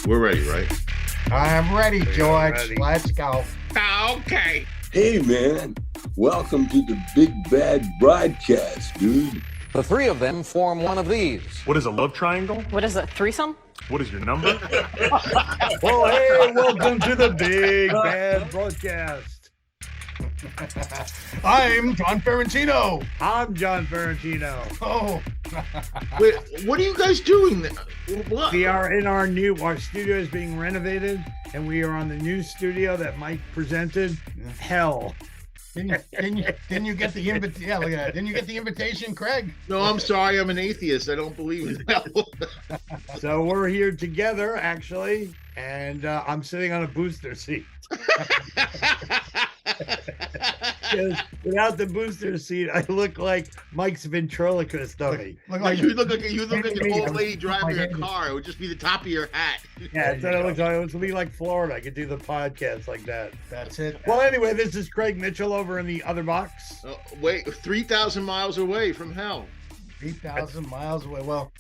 We're ready, right? I'm ready, George. Ready. Let's go. Okay. Hey, man. Welcome to the Big Bad Broadcast, dude. The three of them form one of these. What is a love triangle? What is it, threesome? What is your number? Well, hey, welcome to the Big Bad Broadcast. I'm John Ferrantino. I'm John Ferrantino. Oh, Wait, what are you guys doing? What? We are in our studio is being renovated, and we are on the new studio that Mike presented. Hell. didn't you get the invitation? Yeah, look at that. Didn't you get the invitation, Craig? No, I'm sorry. I'm an atheist. I don't believe in hell. So we're here together, actually, and I'm sitting on a booster seat. Because without the booster seat, I look like Mike's ventriloquist dummy. Look like you look like an old lady driving a car. It would just be the top of your hat. Yeah, that's what it looks like. It would be like Florida. I could do the podcast like that. That's it. Well, anyway, this is Craig Mitchell over in the other box. Wait, 3,000 miles away from hell. 3,000 miles away. Well,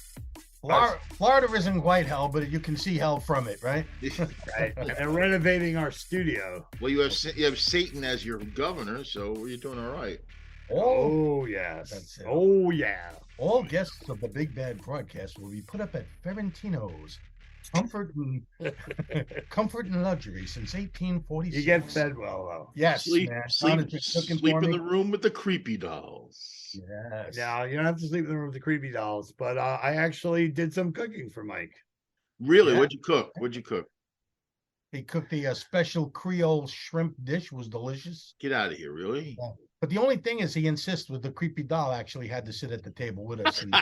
Florida isn't quite hell, but you can see hell from it, right? Right. And they're renovating our studio. Well, you have Satan as your governor, so you're doing all right. Oh, yes. That's it. Oh, yeah. All guests of the Big Bad Broadcast will be put up at Ferrantino's. Comfort and luxury since 1846. You get fed well, though. Yes, Sleep man. Donna just cooking in for me. the room with the creepy dolls. Yes. Now, you don't have to sleep in the room with the creepy dolls, but I actually did some cooking for Mike. Really? Yeah. What'd you cook? He cooked the special Creole shrimp dish. Was delicious. Get out of here, really? But the only thing is, he insists with the creepy doll actually had to sit at the table with us. And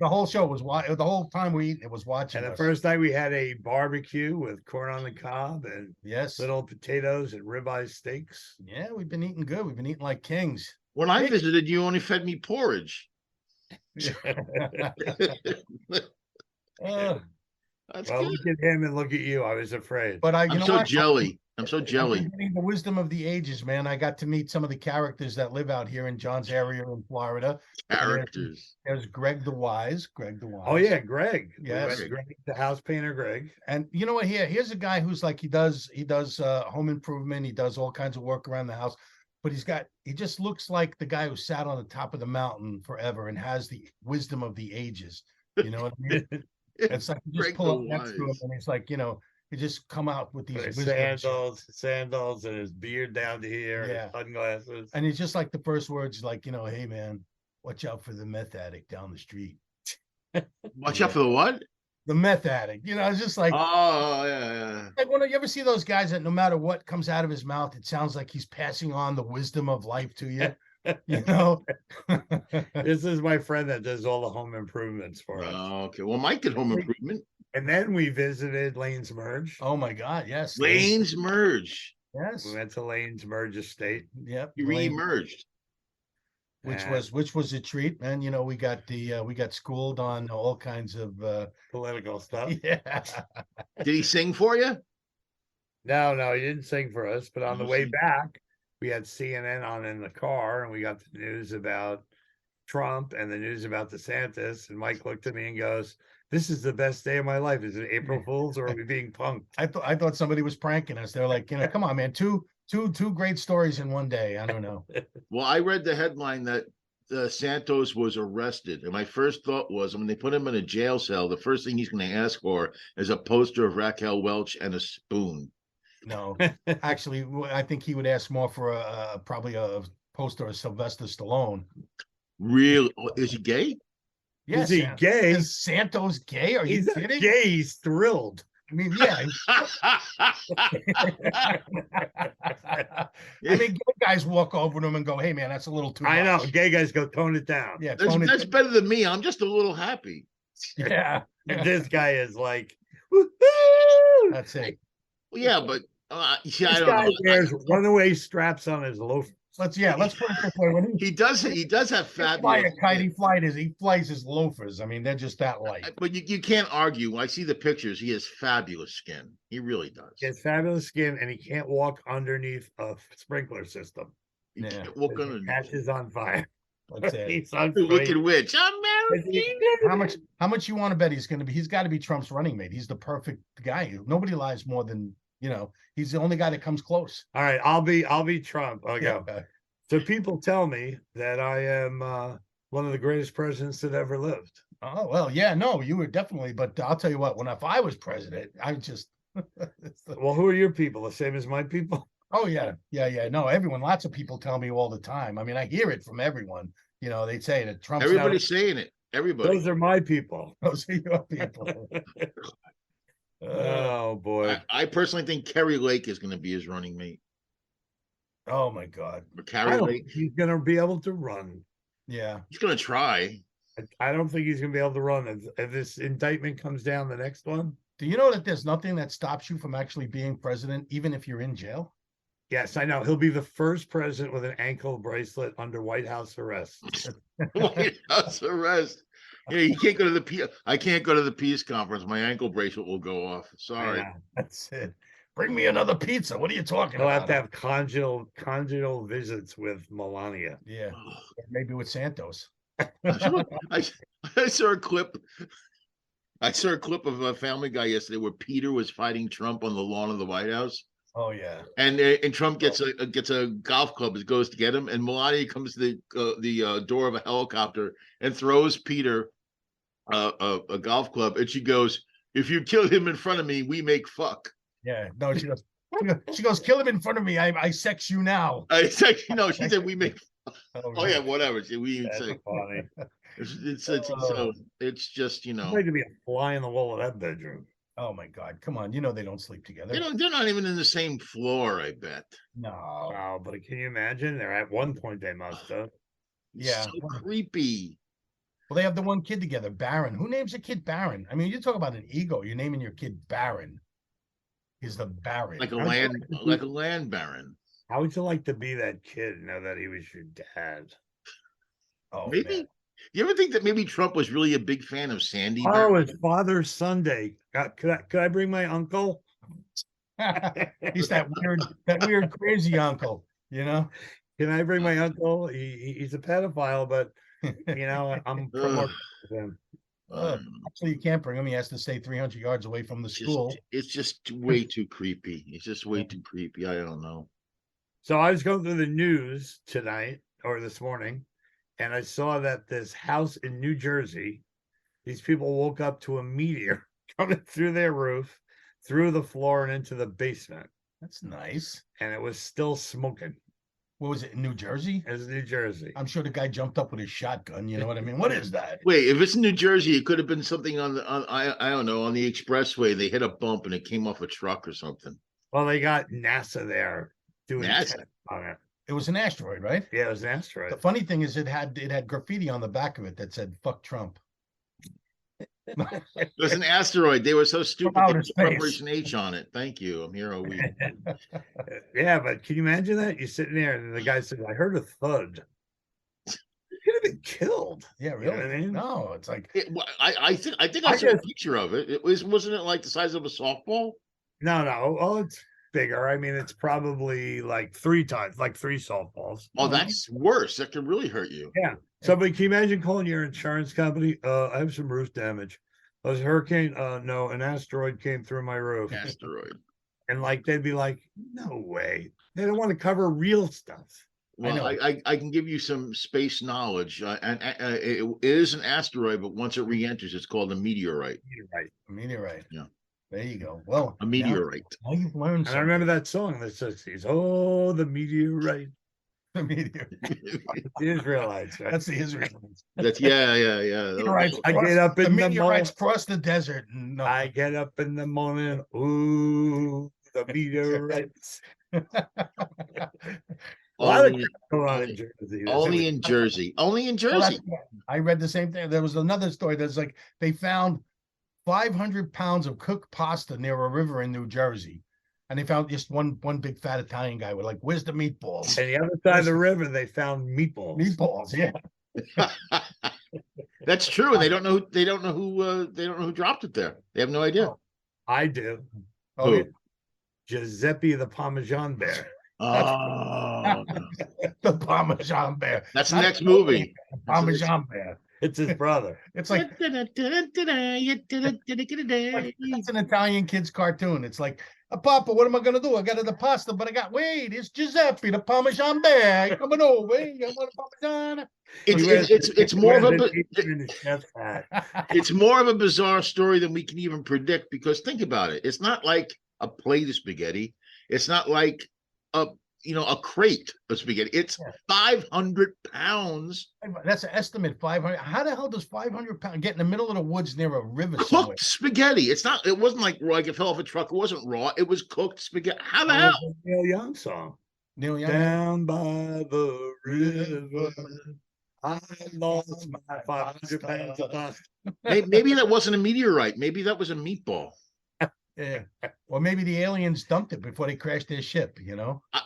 the whole show was the whole time we eat, it was watching. And the us. first night we had a barbecue with corn on the cob and Yes, little potatoes and ribeye steaks. yeah, we've been eating good. We've been eating like kings. When I visited, you only fed me porridge. Uh, That's Well, good. look at him and look at you. I was afraid. but I'm so jelly. I'm so I'm jelly. getting the wisdom of the ages, man. I got to meet some of the characters that live out here in John's area in Florida. Characters. There's Greg the Wise. Oh yeah, Greg. Yes. Greg, the house painter, Greg. And you know what? Here's a guy who's like he does home improvement. He does all kinds of work around the house, but he just looks like the guy who sat on the top of the mountain forever and has the wisdom of the ages. You know what I mean? It's like you just Greg pull the up next to him Wise. and he's like, he just come out with these With wisdom sandals, and his beard down to here, Yeah. and sunglasses. and it's just like the first words, like, hey man, watch out for the meth addict down the street. Watch out for the what? The meth addict, it's just like, Oh, yeah. like when you ever see those guys that no matter what comes out of his mouth, it sounds like he's passing on the wisdom of life to you. This is my friend that does all the home improvements for us. Oh, okay. Well, Mike did home improvement. And then we visited Lane's Merge. Oh my God, yes. Lanes merge. Yes. We went to Lane's Merge Estate. Yep. You Lane, re-emerged. which and was a treat, man. We got schooled on all kinds of political stuff. yeah. Did he sing for you? No, he didn't sing for us. But on the way Mhm. back, we had CNN on in the car, and we got the news about Trump and the news about DeSantis. And Mike looked at me and goes, "This is the best day of my life. Is it April Fool's or are we being punked?" I thought somebody was pranking us. They're like, come on, man, two great stories in one day. I don't know. Well, I read the headline that Santos was arrested. And my first thought was when they put him in a jail cell, the first thing he's going to ask for is a poster of Raquel Welch and a spoon. No, actually, I think he would ask more for probably a poster of Sylvester Stallone. Really? Is he gay? Yes, Is he gay? Is Santos gay? Are you He's not kidding? gay. He's thrilled. I mean, yeah. I mean, gay guys walk over to him and go, "Hey, man, that's a little too much." I know. Gay guys go tone it down. Yeah, That's better than me. I'm just a little happy. yeah. And this guy is like, "Woo-hoo!" That's it. Well, yeah, but I This don't guy know. wears runaway straps on his loaf. Let's put it this way. When He does have he fly a fabulous. kite, he flies his loafers. I mean, they're just that light. But you can't argue. When I see the pictures, he has fabulous skin. He really does. He has fabulous skin, and he can't walk underneath a sprinkler system. You Yeah. can't walk His underneath. catches on fire. That's it. He sounds The great. Wicked Witch. American. How much you want to bet he's going to be? He's got to be Trump's running mate. He's the perfect guy. Nobody lies more than he's the only guy that comes close. All right, I'll be Trump. I'll go. Yeah. So people tell me that I am one of the greatest presidents that ever lived. Oh well, yeah, no, you were definitely. But I'll tell you what, if I was president, I just. Well, who are your people? The same as my people? Oh yeah. No, everyone. Lots of people tell me all the time. I mean, I hear it from everyone. They say that Trump's Everybody's saying it. Everybody. Those are my people. those are your people. Oh boy. I personally think Kerry Lake is going to be his running mate. Oh my God. But I Kerry don't Lake, think he's going to be able to run. Yeah. he's going to try. I don't think he's going to be able to run. If this indictment comes down, the next one. Do you know that there's nothing that stops you from actually being president, even if you're in jail? Yes, I know. He'll be the first president with an ankle bracelet under White House arrest. White House arrest. Yeah, you can't go to the I can't go to the peace conference. My ankle bracelet will go off. Sorry. Yeah. That's it. Bring me another pizza. What are you talking He'll about? have to have conjugal visits with Melania. Yeah, maybe with Santos. I saw a clip. I saw a clip of a Family Guy yesterday where Peter was fighting Trump on the lawn of the White House, Oh yeah. and Trump gets a golf club. It goes to get him, and Melania comes to the door of a helicopter and throws Peter a golf club, and she goes, "If you kill him in front of me, we make fuck." Yeah. No, she goes. She goes. Kill him in front of me. I sex you now. It's like, she said we make. Oh Oh yeah, whatever. We That's say funny. it's just I'd like to be a fly in the wall of that bedroom. Oh my God! Come on. They don't sleep together. they're not even in the same floor. I bet. No. Wow, but can you imagine? They're at one point they must have. It's Yeah. so creepy. Well, they have the one kid together, Baron. Who names a kid Baron? I mean, you talk about an ego. You're naming your kid Baron. He's the Baron. Like a land baron. How would you like to be that kid and know that he was your dad? Oh, Maybe. man. You ever think that maybe Trump was really a big fan of Sandy? Oh, it's Father's Sunday. Could I bring my uncle? He's that weird, crazy uncle. Can I bring my uncle? He's a pedophile, but I'm promoting him. Actually, you can't bring him. He has to stay 300 yards away from the school. It's just way too creepy. It's just way too creepy. I don't know. So I was going through the news tonight or this morning, and I saw that this house in New Jersey, these people woke up to a meteor coming through their roof, through the floor, and into the basement. That's nice. And it was still smoking. What was it, in New Jersey? It was New Jersey. I'm sure the guy jumped up with his shotgun. You know what I mean? What is that? Wait, if it's in New Jersey, it could have been something on I don't know, on the expressway. They hit a bump and it came off a truck or something. Well, they got NASA there doing NASA? tests on it. It was an asteroid, right? Yeah, it was an asteroid. The funny thing is, it had graffiti on the back of it that said "fuck Trump." It was an asteroid. They were so stupid. outer They put space. Preparation H on it. Thank you. I'm here all week. Yeah, but can you imagine that? You're sitting there and the guy said, I heard a thud. You could have been killed. Yeah, You know really. what I mean? No, it's like I think I saw a picture of it. Wasn't it like the size of a softball? No. Oh, it's bigger. I mean, it's probably like 3 times, like 3 softballs. Oh, that's worse. That could really hurt you. Yeah. So, but can you imagine calling your insurance company? I have some roof damage. Was a hurricane? No, an asteroid came through my roof. Asteroid. And like they'd be like, no way. They don't want to cover real stuff. Well, I can give you some space knowledge. It is an asteroid, but once it re-enters, it's called a meteorite. You're right. a meteorite. Yeah. There you go. Well, A meteorite. Now you've learned And I something. remember that song that says, "Oh, the meteorite." The meteor. The Israelites. Right? That's the Israelites. That's yeah. Meteorites I cross- get up in the meteorites cross the desert. No. I get up in the morning. Ooh, the meteorites. A lot of Only, crap going on in Jersey. only in Jersey. Only in Well, Jersey. I read the same thing. There was another story that's like they found 500 pounds of cooked pasta near a river in New Jersey. And they found just one big fat Italian guy with like, where's the meatballs? And the other side of the river, they found meatballs. Meatballs, yeah. That's true. And they don't know who dropped it there. They have no idea. Oh. I do. Oh, Who? yeah. Giuseppe the Parmesan Bear. Oh, no. The Parmesan bear. That's the Not next movie. Parmesan bear. It's his brother. It's like it's an Italian kid's cartoon. It's like, Papa, what am I gonna do? I got the pasta, but wait, it's Giuseppe, the Parmesan bear coming over. I want a Parmesan. It's more of a in his chef's hat. it's more of a bizarre story than we can even predict, because think about it. It's not like a plate of spaghetti. It's not like a crate of spaghetti. It's 500 pounds That's an estimate. 500. How the hell does 500 pounds get in the middle of the woods near a river somewhere? cooked spaghetti. It wasn't like it fell off a truck. It wasn't raw. It was cooked spaghetti. How the hell? Neil Young song. Neil Young. Down by the river, I lost my 500 pounds of pasta. Maybe that wasn't a meteorite. Maybe that was a meatball. Yeah. Or maybe the aliens dumped it before they crashed their ship,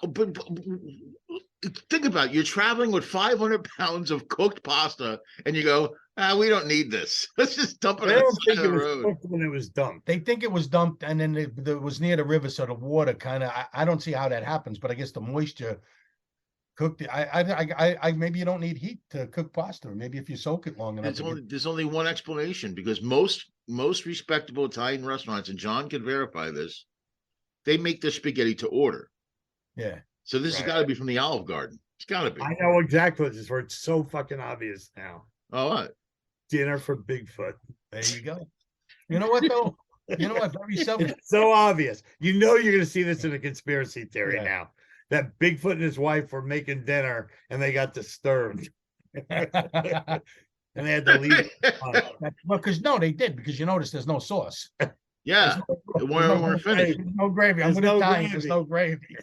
But think about it. You're traveling with 500 pounds of cooked pasta, and you go, we don't need this. Let's just dump it I don't outside think of it the was road. cooked when it was dumped. They think it was dumped and then it was near the river, so the water kind of, I don't see how that happens, but I guess the moisture cooked it. I maybe you don't need heat to cook pasta, or maybe if you soak it long enough. There's only one explanation, because most respectable Italian restaurants, and John can verify this, they make their spaghetti to order. Yeah. So this has got to be from the Olive Garden. It's got to be. I know exactly what this is for. It's so fucking obvious now. Oh, what? Dinner for Bigfoot. There you go. You know what though? You know what? Very selfish. It's so obvious. You know you're going to see this in a conspiracy theory Yeah. now. That Bigfoot and his wife were making dinner and they got disturbed. And they had to leave. Well, they did, because you notice there's no sauce. Yeah. We're finished. There's no gravy. I'm There's gonna no die. gravy. There's no gravy.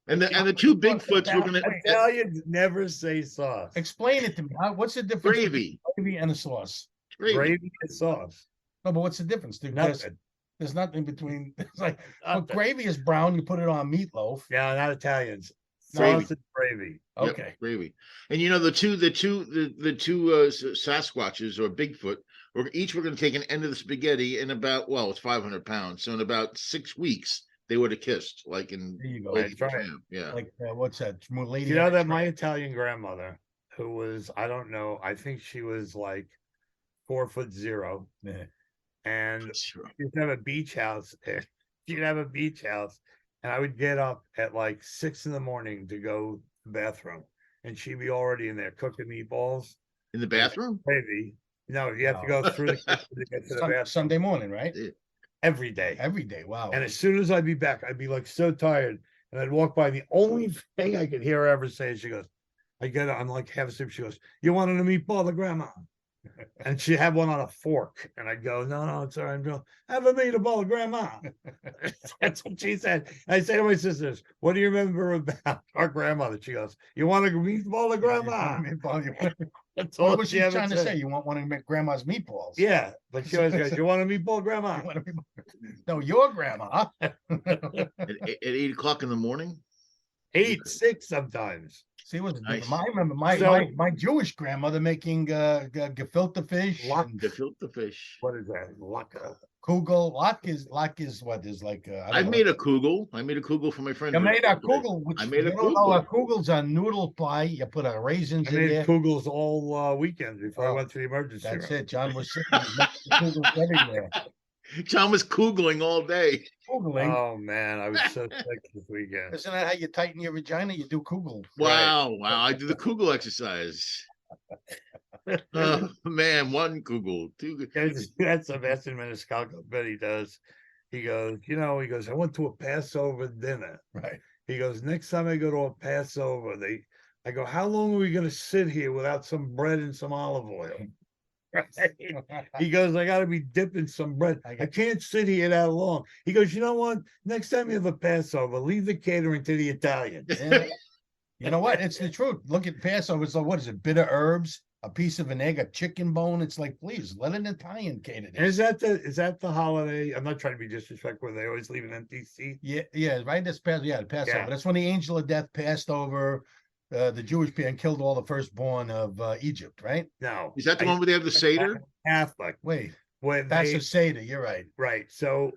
And the two Bigfoots were gonna Italians never say sauce. Explain it to me. What's the difference between gravy. gravy and a sauce? Gravy and sauce. No, but what's the difference? Nothing. There's nothing between. It's like Nothing. gravy is brown. You put it on meatloaf. Yeah, not Italians. Gravy. Sauce and gravy. Yep, Okay. gravy. And the two Sasquatches or Bigfoot were going to take an end of the spaghetti in about, it's 500 pounds. So in about 6 weeks, they would have kissed, like in There you go. Lady That's right. Tramp. Yeah. Like what's that? Lady. You know that my Italian grandmother, who was, I don't know, I think she was like 4'0", Yeah. and Sure. she'd have a beach house there. She'd have a beach house, and I would get up at like 6 a.m. to go to the bathroom, and she'd be already in there cooking meatballs, In the bathroom? gravy. No, you have to go through the kitchen to get to the bathroom Sunday morning, right? every day. Every day. Wow. And as soon as I'd be back, I'd be like so tired. And I'd walk by. The only thing I could hear her ever say is, she goes, I'm like half asleep. She goes, "You wanted a meatball to grandma?" And she had one on a fork. And I'd go, "No, it's all right. I'm going, have a meatball to grandma." That's what she said. And I say to my sisters, "What do you remember about our grandmother?" She goes, "You want a meatball to grandma?" That's all What was she ever trying to said. say? You want one of grandma's meatballs? Yeah, but she always goes, "You want a meatball, grandma?" You want a meatball? No, your grandma. At 8 o'clock in the morning? 8, 6 sometimes. See, what's Nice. I remember So- my Jewish grandmother making gefilte fish, and Gefilte fish. What is that? Laka. kugel. Lak is what is like. I made a kugel. I made a kugel for my friend. You made a kugel. Which I made a you don't know, kugel. a kugel's a noodle pie. You put a raisins I in made there. kugels all weekend before I Oh, went to the emergency That's room. it. John was sick. He was making kugels everywhere. John was kugling all day. Kugeling. Oh man, I was so sick this weekend. Isn't that how you tighten your vagina? You do kugel. Wow. I do the kugel exercise. Oh, man, one kugel. Two. That's Sebastian Maniscalco, but he does. He goes, I went to a Passover dinner. Right. He goes, next time I go to a Passover, I go, how long are we going to sit here without some bread and some olive oil? He goes, I got to be dipping some bread. I can't sit here that long. He goes, you know what? Next time you have a Passover, leave the catering to the Italians. Yeah. You know what? It's the truth. Look at Passover. So what is it? Bitter herbs, a piece of an egg, a chicken bone. It's like, please let an Italian cater And this. is that the holiday? I'm not trying to be disrespectful. They always leave an empty seat. Yeah, right. That's Passover. Yeah, Passover. Yeah. That's when the angel of death passed over the Jewish people and killed all the firstborn of Egypt, right? No, Is that the one where they have the Seder? Catholic. Wait, When that's they, a Seder. You're right. right. So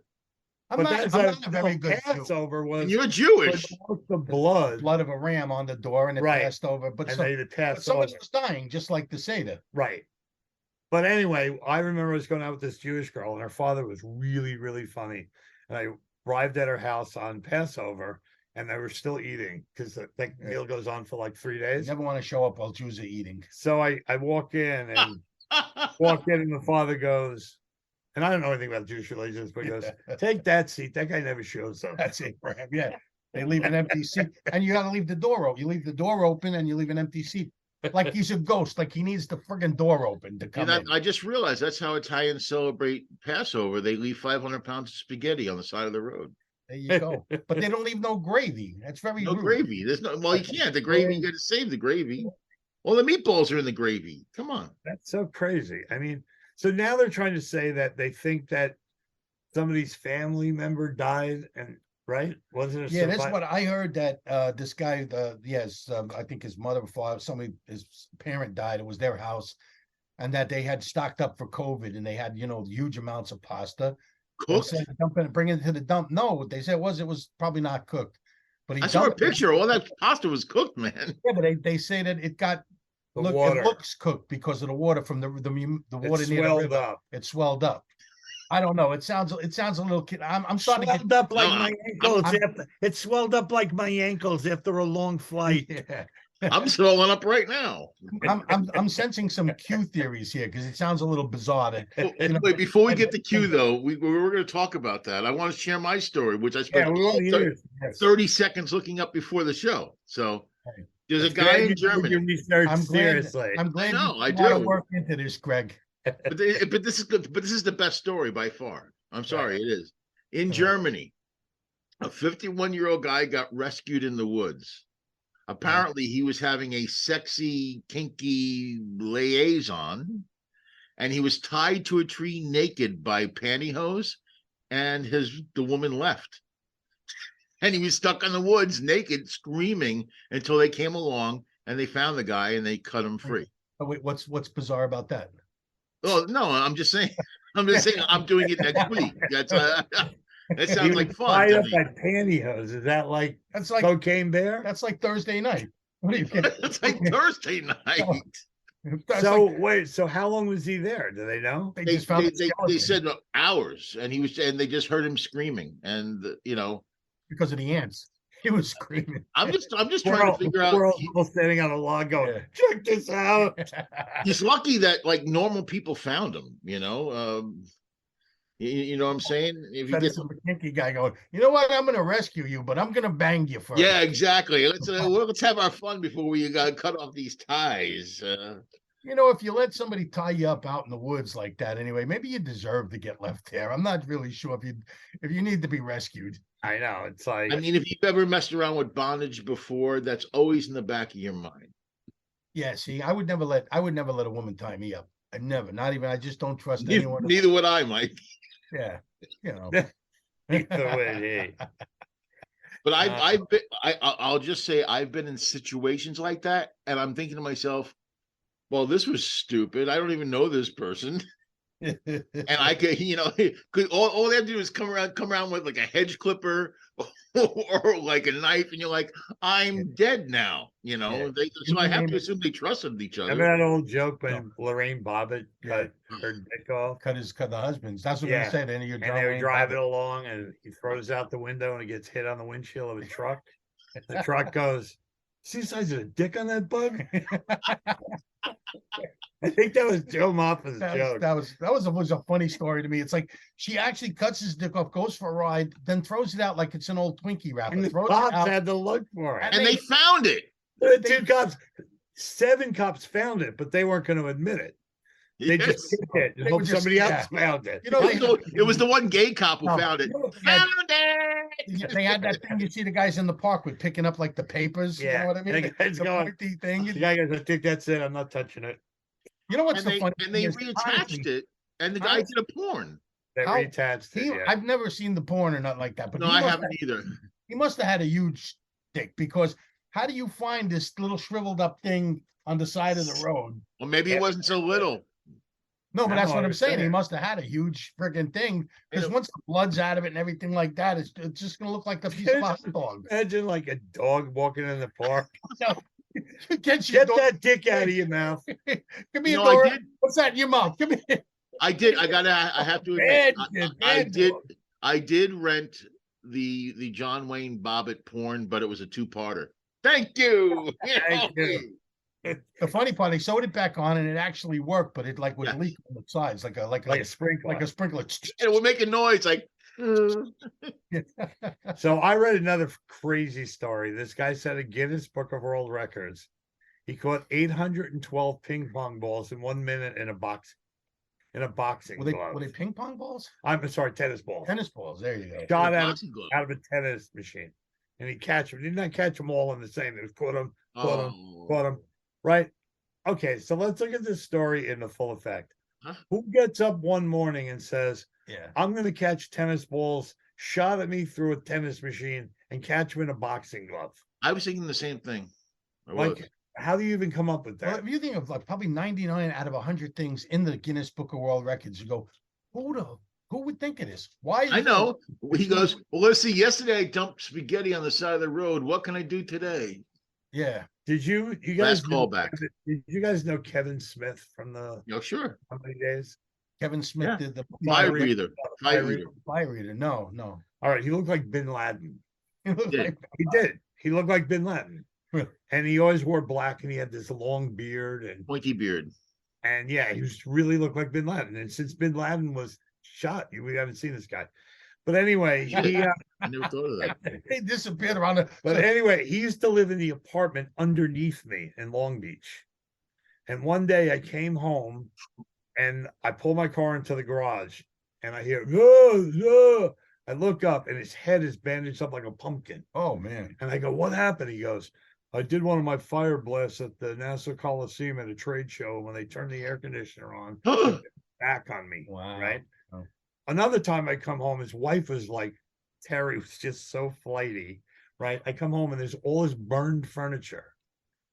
I'm not a very good Jew. Passover was And you're put Jewish. the blood, Blood of a ram on the door and it Right. passed over. But, and so, they but passed somebody over. was dying, just like the Seder. Right. But anyway, I remember I was going out with this Jewish girl, and her father was really, really funny. And I arrived at her house on Passover, and they were still eating because that meal goes on for like 3 You days. never want to show up while Jews are eating. So I walk in and the father goes, and I don't know anything about Jewish religions, but he goes, take that seat. That guy never shows up. That's it, Brad. Yeah. They leave an empty seat and you got to leave the door open. You leave the door open and you leave an empty seat. Like he's a ghost, like he needs the friggin' door open to come in. I just realized that's how Italians celebrate Passover. They leave 500 pounds of spaghetti on the side of the road. There you go. But they don't leave no gravy. That's very No rude. gravy. There's no. Well, you can't. The gravy. You got to save the gravy. Well, the meatballs are in the gravy. Come on. That's so crazy. I mean, so now they're trying to say that they think that somebody's family member died, and right? Wasn't it? Yeah, that's what I heard. That this guy, I think his mother or father, his parent died. It was their house, and that they had stocked up for COVID, and they had huge amounts of pasta. They Cooked. said, dump it, bring it to the dump. No, they said it was probably not cooked. But I saw a picture. All that pasta was cooked, man. Yeah, but they say that it got water. It looks cooked because of the water from the water It near the swelled river. up. It swelled up. I don't know. It sounds a little kid. I'm starting to Swelled up like No, my ankles. It swelled up like my ankles after a long flight. yeah. I'm swelling up right now. I'm sensing some Q theories here because it sounds a little bizarre. That, Wait, before we get to Q though, we were going to talk about that. I want to share my story, which I spent Yeah, we want to hear it. 30 seconds looking up before the show. So there's a It's guy glad in you did your Germany. research I'm glad. seriously. I'm glad know, you I want to do. work into this, Greg. But this is good. But this is the best story by far. I'm sorry, it is. In Germany, a 51-year-old guy got rescued in the woods. Apparently, he was having a sexy, kinky liaison, and he was tied to a tree naked by pantyhose, and the woman left. And he was stuck in the woods naked, screaming until they came along and they found the guy and they cut him free. Oh, wait, what's bizarre about that? Oh no, I'm just saying. I'm just saying. I'm doing it next week. That's that sounds like fun. Tied To up me. by pantyhose. Is that like That's like cocaine bear? that's like Thursday night. What do you think? It's like Thursday night. That's So like, wait, so how long was he there? Do they know? they They, just found they, the they, skeleton they said hours, and they just heard him screaming, and because of the ants. He was screaming. I'm just trying to figure out. We're all standing on a log going, Yeah. check this out. He's lucky that like normal people found him. You know what I'm saying? If you That get is some kinky guy going, you know what? I'm going to rescue you, but I'm going to bang you first. yeah, exactly. Let's have our fun before we cut off these ties. If you let somebody tie you up out in the woods like that, anyway, maybe you deserve to get left there. I'm not really sure if you need to be rescued. I know. It's like I mean, if you've ever messed around with bondage before, that's always in the back of your mind. Yeah, see, I would never let a woman tie me up. I never, not even. I just don't trust anyone. Neither would I, Mike. Yeah, either way, hey. But I'll just say I've been in situations like that, and I'm thinking to myself, well, this was stupid. I don't even know this person. And I could all they have to do is come around with like a hedge clipper or like a knife, and you're like, I'm dead now. So I have to assume they trusted each other. Remember that old joke when Lorraine Bobbitt cut her dick off? cut the husbands. That's what Yeah. they said. And And they were driving along, and he throws out the window, and he gets hit on the windshield of a truck. The truck goes, "See the size of the dick on that bug?" I think that was Joe Moffa's joke. That was a funny story to me. It's like she actually cuts his dick off, goes for a ride, then throws it out like it's an old Twinkie wrapper. And the Throws it cops out. had to look for it. And they found it. The two cops, 7 cops found it, but they weren't going to admit it. They Yes. just hid it and They hoped were just- somebody yeah. else found it. It was the one gay cop who No, found it. they had- Found it. They had that thing you see the guys in the park with picking up like the papers. You Yeah, know what I mean? the guy's The going- pointy thing. The guy goes, "I think that's it. I'm not touching it." You know what's And the they funny and thing they is, reattached honestly, it, and the guy did a porn. They How- reattached it. Yeah. I've never seen the porn or nothing like that, but No, I haven't either. he must have had a huge dick, because how do you find this little shriveled up thing on the side of the road? Well, maybe it wasn't so little. No, but I that's know, what I I'm saying. He understand. must have had a huge friggin' thing because know- once the blood's out of it and everything like that, it's just gonna look like a piece of hot dog. Imagine like a dog walking in the park. Get your Get that dick out of your mouth. Come here, I Dora. did. What's that in your mouth? Come here. I did. I have to admit, Bad I, kid, I bad did. boy. I did rent the John Wayne Bobbitt porn, but it was a 2-parter. Thank you. Thank you. The funny part, they sewed it back on and it actually worked, but it like would Yes. leak on the sides like Like a sprinkler. like a sprinkler. And it would make a noise like. So I read another crazy story. This guy set a Guinness Book of World Records. He caught 812 ping pong balls in 1 minute in a boxing glove. Were they ping pong balls? I'm sorry, tennis balls. Tennis balls. There you go. Shot boxing glove. out of a tennis machine. And he catch them. He did not catch them all in the same. It was caught him, caught him. Right. Okay, so let's look at this story in the full effect. Huh? Who gets up one morning and says, Yeah. I'm going to catch tennis balls shot at me through a tennis machine and catch them in a boxing glove? I was thinking the same thing. I Like, was. how do you even come up with Well, that? if you think of like probably 99 out of 100 things in the Guinness Book of World Records, you go, who would think of this? Why? I know. He goes, well, let's see. Yesterday I dumped spaghetti on the side of the road. What can I do today? Yeah. Did you Last guys know, callback. did you guys know Kevin Smith from the No, sure. how many days? Kevin Smith Yeah. did the Fire Fire breather. Fire breather. fire eater. No. All right, he looked like Bin Laden. It looked Yeah. like- He did. He looked like Bin Laden. Really? And he always wore black and he had this long beard Pointy beard. and yeah, he was really looked like Bin Laden. And since Bin Laden was shot, we haven't seen this guy. But anyway, I never thought of that. He disappeared around the. but anyway, he used to live in the apartment underneath me in Long Beach. And one day I came home and I pulled my car into the garage and I hear, "Oh." I look up and his head is bandaged up like a pumpkin. Oh man. And I go, what happened? He goes, I did one of my fire blasts at the Nassau Coliseum at a trade show when they turned the air conditioner on back on me. Wow. Right. Oh. Another time I come home, his wife was like, Terry was just so flighty. Right. I come home and there's all this burned furniture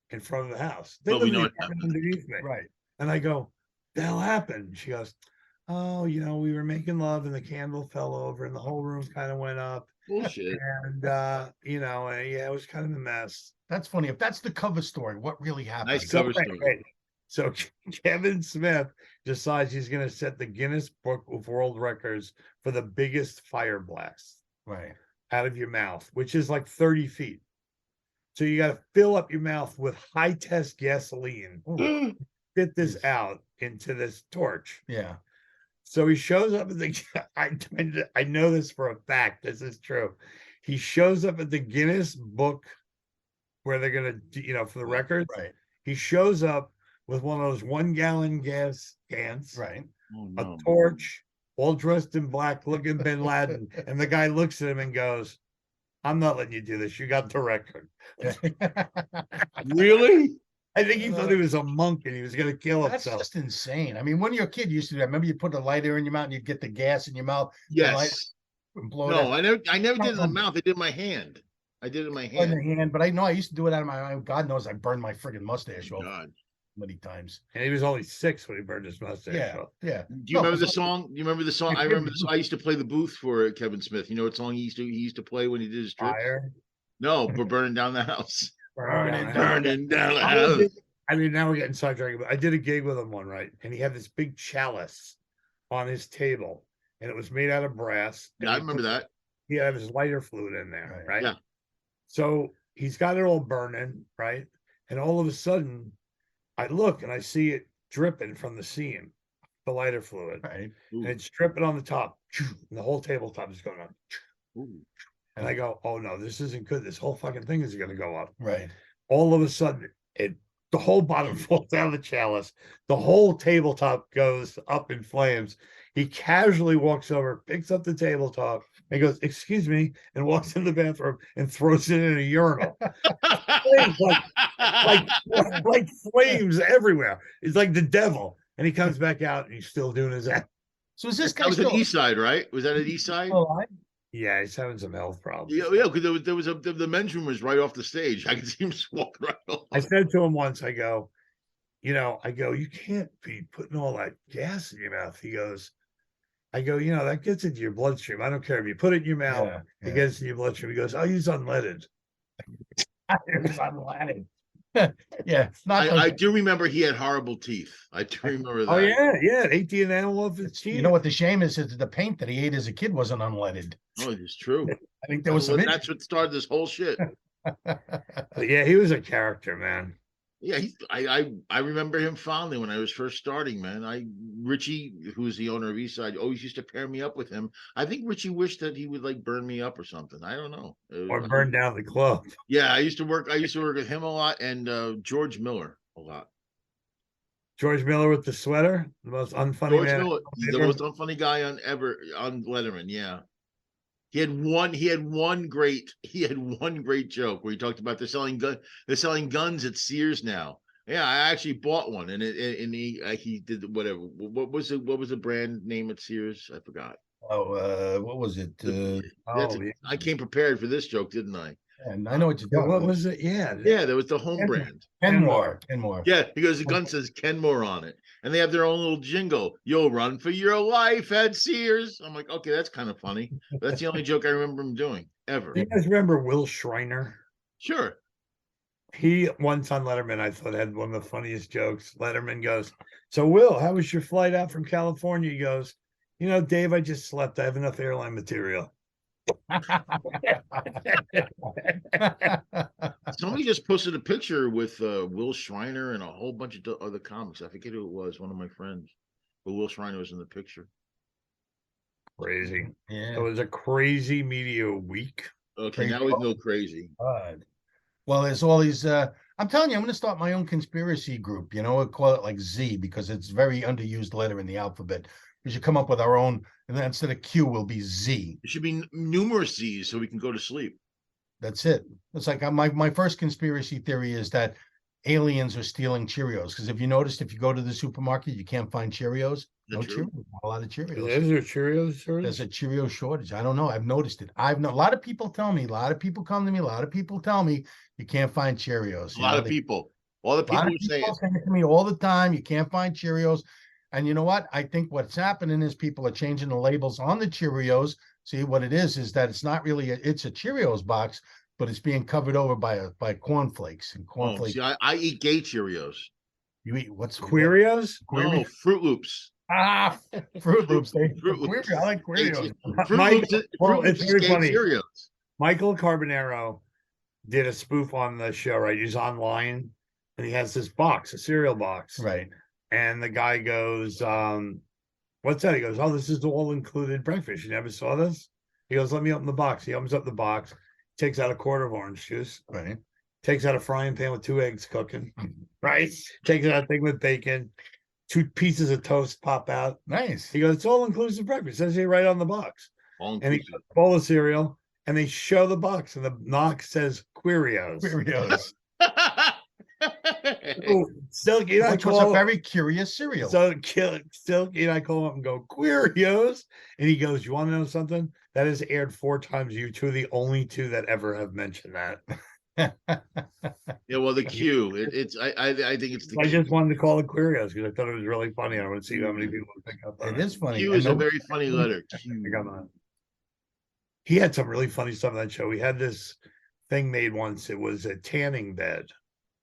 in front of the house. They Well, live we in know the what apartment happened. underneath me. Right. And I go, the hell happened? She goes, oh, we were making love and the candle fell over and the whole room kind of went up. Bullshit. And, yeah, it was kind of a mess. That's funny. If that's the cover story, what really happened? Nice So, cover story. wait. So Kevin Smith decides he's going to set the Guinness Book of World Records for the biggest fire blast Right. out of your mouth, which is like 30 feet. So you got to fill up your mouth with high test gasoline, fit this Jeez. out into this torch. Yeah. So he shows up at the, I know this for a fact. This is true. He shows up at the Guinness book where they're going to, for the records. Right. He shows up with one of those 1 gallon gas cans, Right. Oh, a no. torch, all dressed in black, looking Bin Laden. And the guy looks at him and goes, I'm not letting you do this. You got the record. Really? I think he thought he was a monk and he was going to kill That's himself. just insane. I mean, when you're a kid, you used to do that. Remember, you put a lighter in your mouth and you'd get the gas in your mouth Yes. and blow it No, out I never did it in the mouth. I did it in my hand. I did it in my in hand. the hand. But I know I used to do it out of my eye. God knows I burned my friggin' mustache off God. many times. And he was only 6 when he burned his mustache Yeah. off. Yeah. Do you No, remember the it's song? Do you remember the song? I remember the song. I used to play the booth for Kevin Smith. You know what song he used to play when he did his tricks? Fire. No, we're burning down the house. Burning Burning down the I house. did- I mean, now we're getting sidetracked, but I did a gig with him one night, and he had this big chalice on his table, and it was made out of brass. and Yeah, I he remember put- that. He had his lighter fluid in there, Right. right? Yeah. So he's got it all burning, right? And all of a sudden, I look and I see it dripping from the seam, the lighter fluid, Right. and it's dripping on the top, and the whole tabletop is going on. Ooh. And I go, oh no, this isn't good. This whole fucking thing is going to go up. Right. All of a sudden, the whole bottom falls out of the chalice. The whole tabletop goes up in flames. He casually walks over, picks up the tabletop, and goes, "Excuse me," and walks in the bathroom and throws it in a urinal. Flames, like flames everywhere. It's like the devil. And he comes back out and he's still doing his act. So is this guy That was still at East Side, right? Was that at East Side? alive? Yeah, he's having some health problems. Yeah, because there was the men's room was right off the stage. I could see him just walking right off. I said to him once, I go, I go, you can't be putting all that gas in your mouth. He goes, I go, that gets into your bloodstream. I don't care if you put it in your mouth, it gets in your bloodstream. He goes, I'll use unleaded. It was unleaded. Yeah, not I do remember he had horrible teeth. I do remember that. Oh yeah, it ate the enamel of his teeth. You know what the shame is the paint that he ate as a kid wasn't unleaded. Oh, it's true. I think there was some. That's what started this whole shit. But yeah, he was a character, man. Yeah, I remember him fondly when I was first starting, man. Richie, who's the owner of Eastside, always used to pair me up with him. I think Richie wished that he would like burn me up or something. I don't know. Or burn down the club. Yeah, I used to work with him a lot and George Miller a lot. George Miller with the sweater, the most unfunny George man. Miller, the most unfunny guy on Letterman, yeah. He had one great joke where he talked about they're selling guns at Sears now. Yeah, I actually bought one, and he did whatever. What was the brand name at Sears? I forgot. Oh, what was it? I came prepared for this joke, didn't I? And I know what you're talking What about. was it? Yeah, there was the home brand. Kenmore. Yeah, because the gun says Kenmore on it, and they have their own little jingle. You'll run for your life at Sears. I'm like, okay, that's kind of funny. That's the only joke I remember him doing ever. Do you guys remember Will Schreiner? Sure. He once on Letterman, I thought, had one of the funniest jokes. Letterman goes, "So Will, how was your flight out from California?" He goes, "Dave, I just slept. I have enough airline material." Somebody just posted a picture with Will Schreiner and a whole bunch of other comics. I forget who it was. One of my friends, but Will Schreiner was in the picture. Crazy. Yeah. It was a crazy media week. Okay, now we go crazy. God. Well, there's all these. I'm telling you, I'm going to start my own conspiracy group. I'll call it like Z because it's a very underused letter in the alphabet. We should come up with our own, and then instead of Q, will be Z. It should be numerous Z's so we can go to sleep. That's it. It's like my first conspiracy theory is that aliens are stealing Cheerios. Because if you noticed, if you go to the supermarket, you can't find Cheerios. No Cheerios, not a lot of Cheerios. Is there Cheerios shortage? There's a Cheerio shortage. I don't know. I've noticed it. A lot of people tell me, a lot of people come to me, a lot of people tell me you can't find Cheerios. A lot of people. All the people say it to me all the time. You can't find Cheerios. And you know what? I think what's happening is people are changing the labels on the Cheerios. See, what it is that it's not really it's a Cheerios box, but it's being covered over by cornflakes and cornflakes. See, I eat gay Cheerios. You eat what's Querios? No, Fruit Loops. Fruit Loops. Fruit Loops. I like Querios. It's very funny. Cheerios. Michael Carbonaro did a spoof on the show, right? He's online and he has this box, a cereal box. Right. And the guy goes, what's that? He goes, oh, this is the all-included breakfast. You never saw this? He goes, let me open the box. He opens up the box, takes out a quart of orange juice. Right. Takes out a frying pan with 2 eggs cooking. Right. Takes out a thing with bacon. 2 pieces of toast pop out. Nice. He goes, it's all-inclusive breakfast. It says here right on the box. And he goes, bowl of cereal, and they show the box, and the box says Querios. Querios. Silky, which was a very curious cereal. So Silky and I call him up and go, Querios. And he goes, you want to know something? That has aired 4 times. You 2 are the only 2 that ever have mentioned that. Yeah, well, the Q. I think it's the I Q. just wanted to call it Querios because I thought it was really funny. I want to see how many people would pick up on It is funny. Q is a very funny letter. Q. Come on. He had some really funny stuff on that show. We had this thing made once. It was a tanning bed,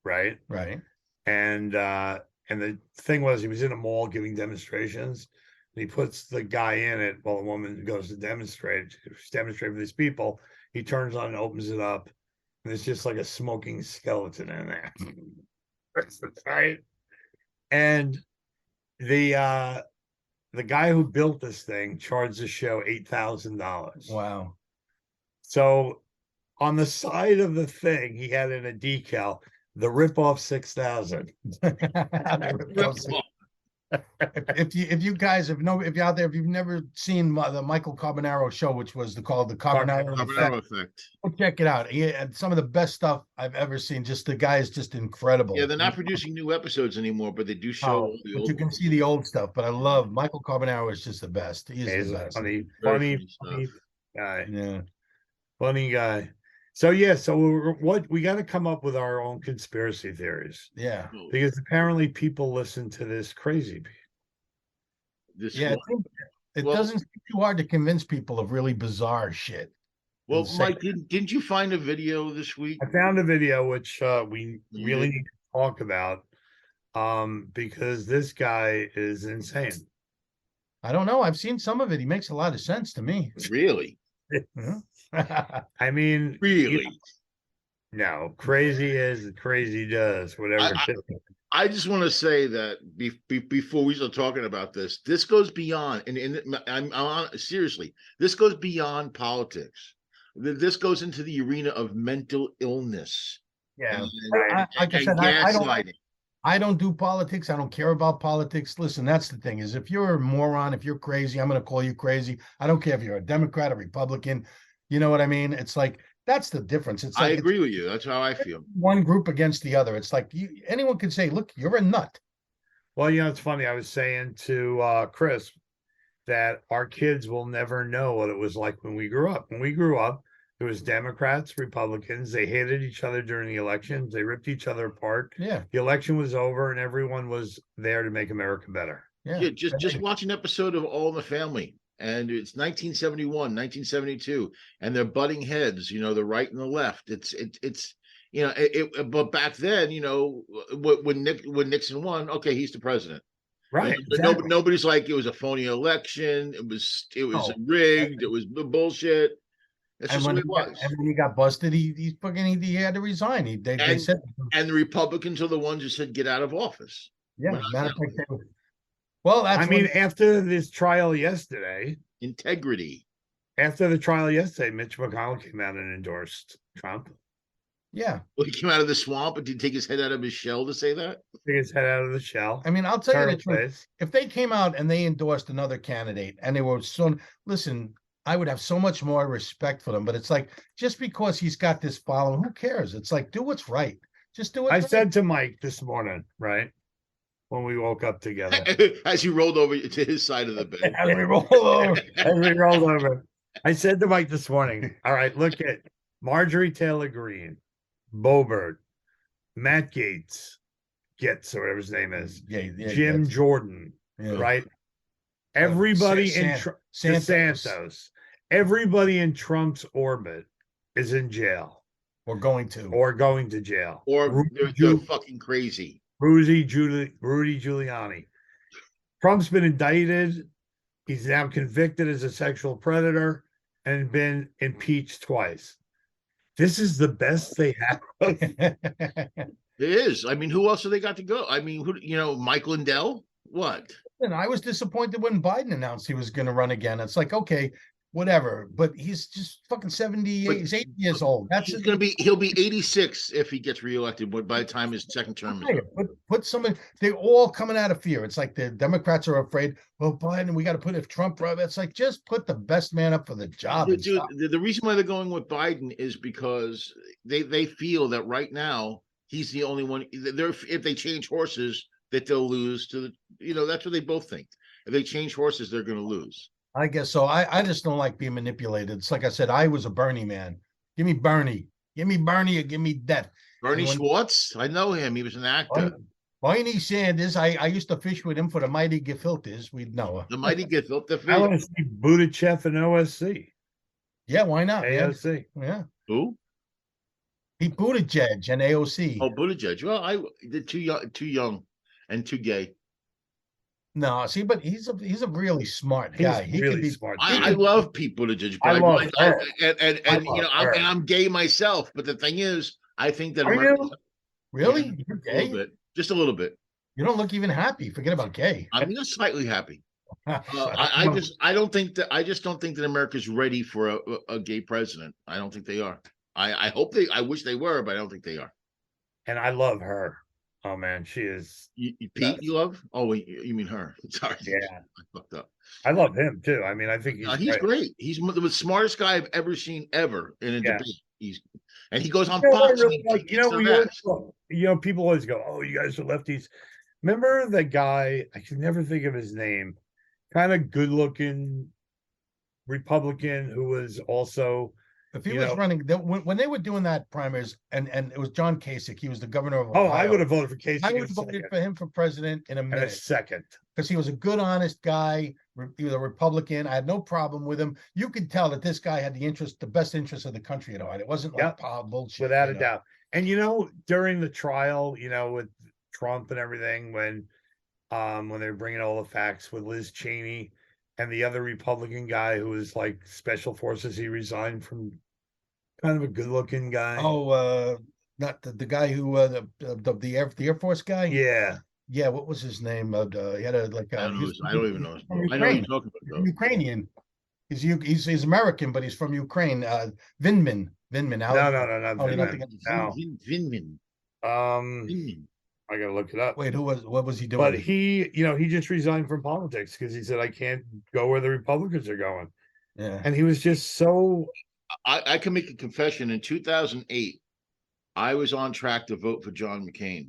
right? Right. And the thing was, he was in a mall giving demonstrations. And he puts the guy in it while the woman goes to demonstrate for these people. He turns on and opens it up, and it's just like a smoking skeleton in there. Right? And the guy who built this thing charged the show $8,000. Wow. So on the side of the thing, he had in a decal, the ripoff 6,000. If you guys have if you're out there, if you've never seen the Michael Carbonaro show, which was called the Carbonaro Effect, check it out. He had some of the best stuff I've ever seen. Just the guy is just incredible. Yeah, they're not producing new episodes anymore, but they do show the old. You can see the old stuff, but I love Michael Carbonaro is just the best. He is the best. Funny guy. Yeah, funny guy. So yeah, so what we got to come up with our own conspiracy theories Yeah. because apparently people listen to this crazy. This Yeah. one. It Well- doesn't seem too hard to convince people of really bizarre shit. Well, Insane. Mike, didn't you find a video this week? I found a video which we You really did? need to talk about because this guy is insane. I don't know. I've seen some of it. He makes a lot of sense to me. Really? Yeah. I mean, Really? no, crazy is crazy does whatever. I just want to say that before we start talking about this, this goes beyond, and I'm on, seriously, this goes beyond politics. This goes into the arena of mental illness. Yeah. And, Like I and said, gaslighting. I don't do politics. I don't care about politics. Listen, that's the thing is if you're a moron, if you're crazy, I'm going to call you crazy. I don't care if you're a Democrat, a Republican. You know what I mean? It's like, that's the difference. It's I like, agree with you. That's how I feel. one group against the other. It's like anyone can say, look, you're a nut. Well, you know, it's funny. I was saying to Chris that our kids will never know what it was like when we grew up. When we grew up, there was Democrats, Republicans. They hated each other during the elections. They ripped each other apart. Yeah. The election was over, and everyone was there to make America better. Yeah. Yeah, just watch an episode of All in the Family, and it's 1971, 1972, and they're butting heads. You know, the right and the left. It's you know, but back then, you know, when Nixon won, okay, he's the president. Right. And Exactly. nobody's like it was a phony election. It was No. rigged. It was bullshit. That's And just when, the way it was. he got busted, he had to resign. They said, And the Republicans are the ones who said get out of office. yeah. Well, Matter of fact, well, that's I mean, after this trial yesterday, Integrity. after the trial yesterday, Mitch McConnell came out and endorsed Trump. yeah. Well, he came out of the swamp, but did he take his head out of his shell to say that? Took his head out of the shell. I mean, I'll tell you Turtle the truth. face. If they came out and they endorsed another candidate and they were listen, I would have so much more respect for them. But it's like, just because he's got this following, who cares? It's like, do what's right. Just do it. I said to Mike this morning, right, when we woke up together, As he rolled over to his side of the bed. as we roll over. as we rolled over, I said to Mike this morning, all right, look at Marjorie Taylor Greene, Boebert, Matt Gaetz, or whatever his name is, Yeah, Jim Jordan, yeah. right? Everybody in Santos. everybody in Trump's orbit is in jail We're going to. or going to jail. Or they're fucking crazy. Rudy Giuliani. Trump's been indicted. He's now convicted as a sexual predator and been impeached twice. This is the best they have. It is. I mean, who else have they got to go? I mean, Mike Lindell? What? And I was disappointed when Biden announced he was going to run again. It's like, okay, whatever. But he's just fucking 78. But- He's 80 years old. That's He'll be 86 if he gets reelected by the time his second term is up. Put somebody. They're all coming out of fear. It's like the Democrats are afraid. Well, Biden, we got to put if Trump. It's like just put the best man up for the job. and Dude, stuff. the reason why they're going with Biden is because they feel that right now he's the only one. If they change horses, that they'll lose to the. That's what they both think. If they change horses, they're going to lose. I guess so. I just don't like being manipulated. It's like I said, I was a Bernie man. Give me Bernie. Give me Bernie or give me death. Bernie Schwartz, I know him. He was an actor. Bernie Sanders, I used to fish with him for the mighty gefilte. We'd know her. The mighty gefilte. I want to see Buttigieg and OSC. Yeah, why not? AOC. Yeah. Who? Pete Buttigieg and AOC. Oh, Buttigieg. Well, they're too young, and too gay. No, see, but he's a really smart guy. He's He really could be smart. I love Pete Buttigieg. I love her. I'm gay myself. But the thing is, I think that Are you? really. Yeah, You're a little gay. bit, just a little bit. You don't look even happy. Forget about gay. I'm just slightly happy. I just don't think that America's ready for a gay president. I don't think they are. I wish they were, but I don't think they are. And I love her. Oh man, she is. Pete, you love? Oh, wait, you mean her? Sorry. Yeah. I fucked up. I love him too. I mean, I think He's great. He's the smartest guy I've ever seen ever in a Yeah. debate. And he goes on You know, Fox. really and he like, kicks their ass. people always go, "Oh, you guys are lefties." Remember the guy? I can never think of his name. Kind of good-looking Republican who was also If he You was know- running, when they were doing that primaries, and it was John Kasich, he was the governor of Oh, Ohio. I would have voted for Casey. I in would a have voted second. for him for president in a In a minute second. because he was a good, honest guy. He was a Republican. I had no problem with him. You could tell that this guy had the best interest of the country at heart. It wasn't like Yep. bullshit. Without you a know? doubt. And during the trial, with Trump and everything, when they were bringing all the facts with Liz Cheney and the other Republican guy who was like special forces, he resigned from kind of a good-looking guy. Oh, not the guy who the Air Force guy. Yeah. Yeah, what was his name? He had a like. I don't know. I don't even know. from I know what you're Ukraine. talking about though. Ukrainian. He's American, but he's from Ukraine. Vindman. No, Alex. not Oh, you're not Vindman. thinking- No. Vindman. Vindman. I gotta look it up. Wait, what was he doing? But he just resigned from politics because he said, I can't go where the Republicans are going. Yeah. And he was just so I can make a confession. In 2008, I was on track to vote for John McCain.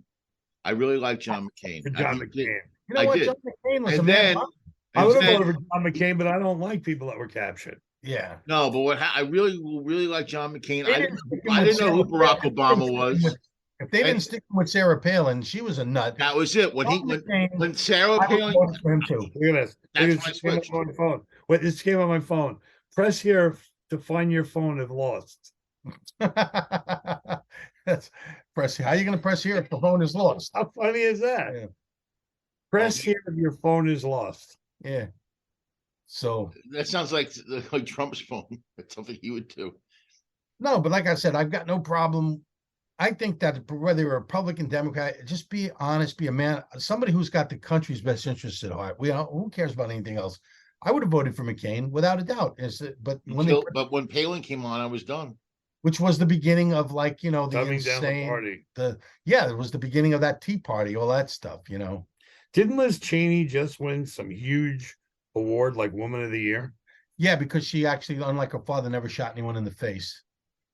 I really like John McCain. for John I McCain. did. You know I what? did. John McCain was a And man. then, I and would have then- voted for John McCain, but I don't like people that were captured. Yeah. no, but I really like John McCain. They I didn't didn't, stick him I with didn't know who Sarah Barack Palin. Obama was. If they didn't And- stick him with Sarah Palin, she was a nut. That was it. When John McCain, when Sarah I would Palin, vote for him too. Look at this. That's Look at my this. Came switch. on my phone. Wait, this came on my phone. Press here to find your phone if lost. That's press. How are you going to press here if the phone is lost? How funny is that? Yeah. Press here if your phone is lost. Yeah. So that sounds like Trump's phone. That's something he would do. no, but like I said, I've got no problem. I think that whether you're a Republican, Democrat, just be honest, be a man, somebody who's got the country's best interests at heart. Who cares about anything else? I would have voted for McCain without a doubt. But But when Palin came on, I was done. which was the beginning of the Dumbing down the insane, party. it was the beginning of that Tea Party, all that stuff. Didn't Liz Cheney just win some huge award like Woman of the Year? Yeah, because she actually, unlike her father, never shot anyone in the face.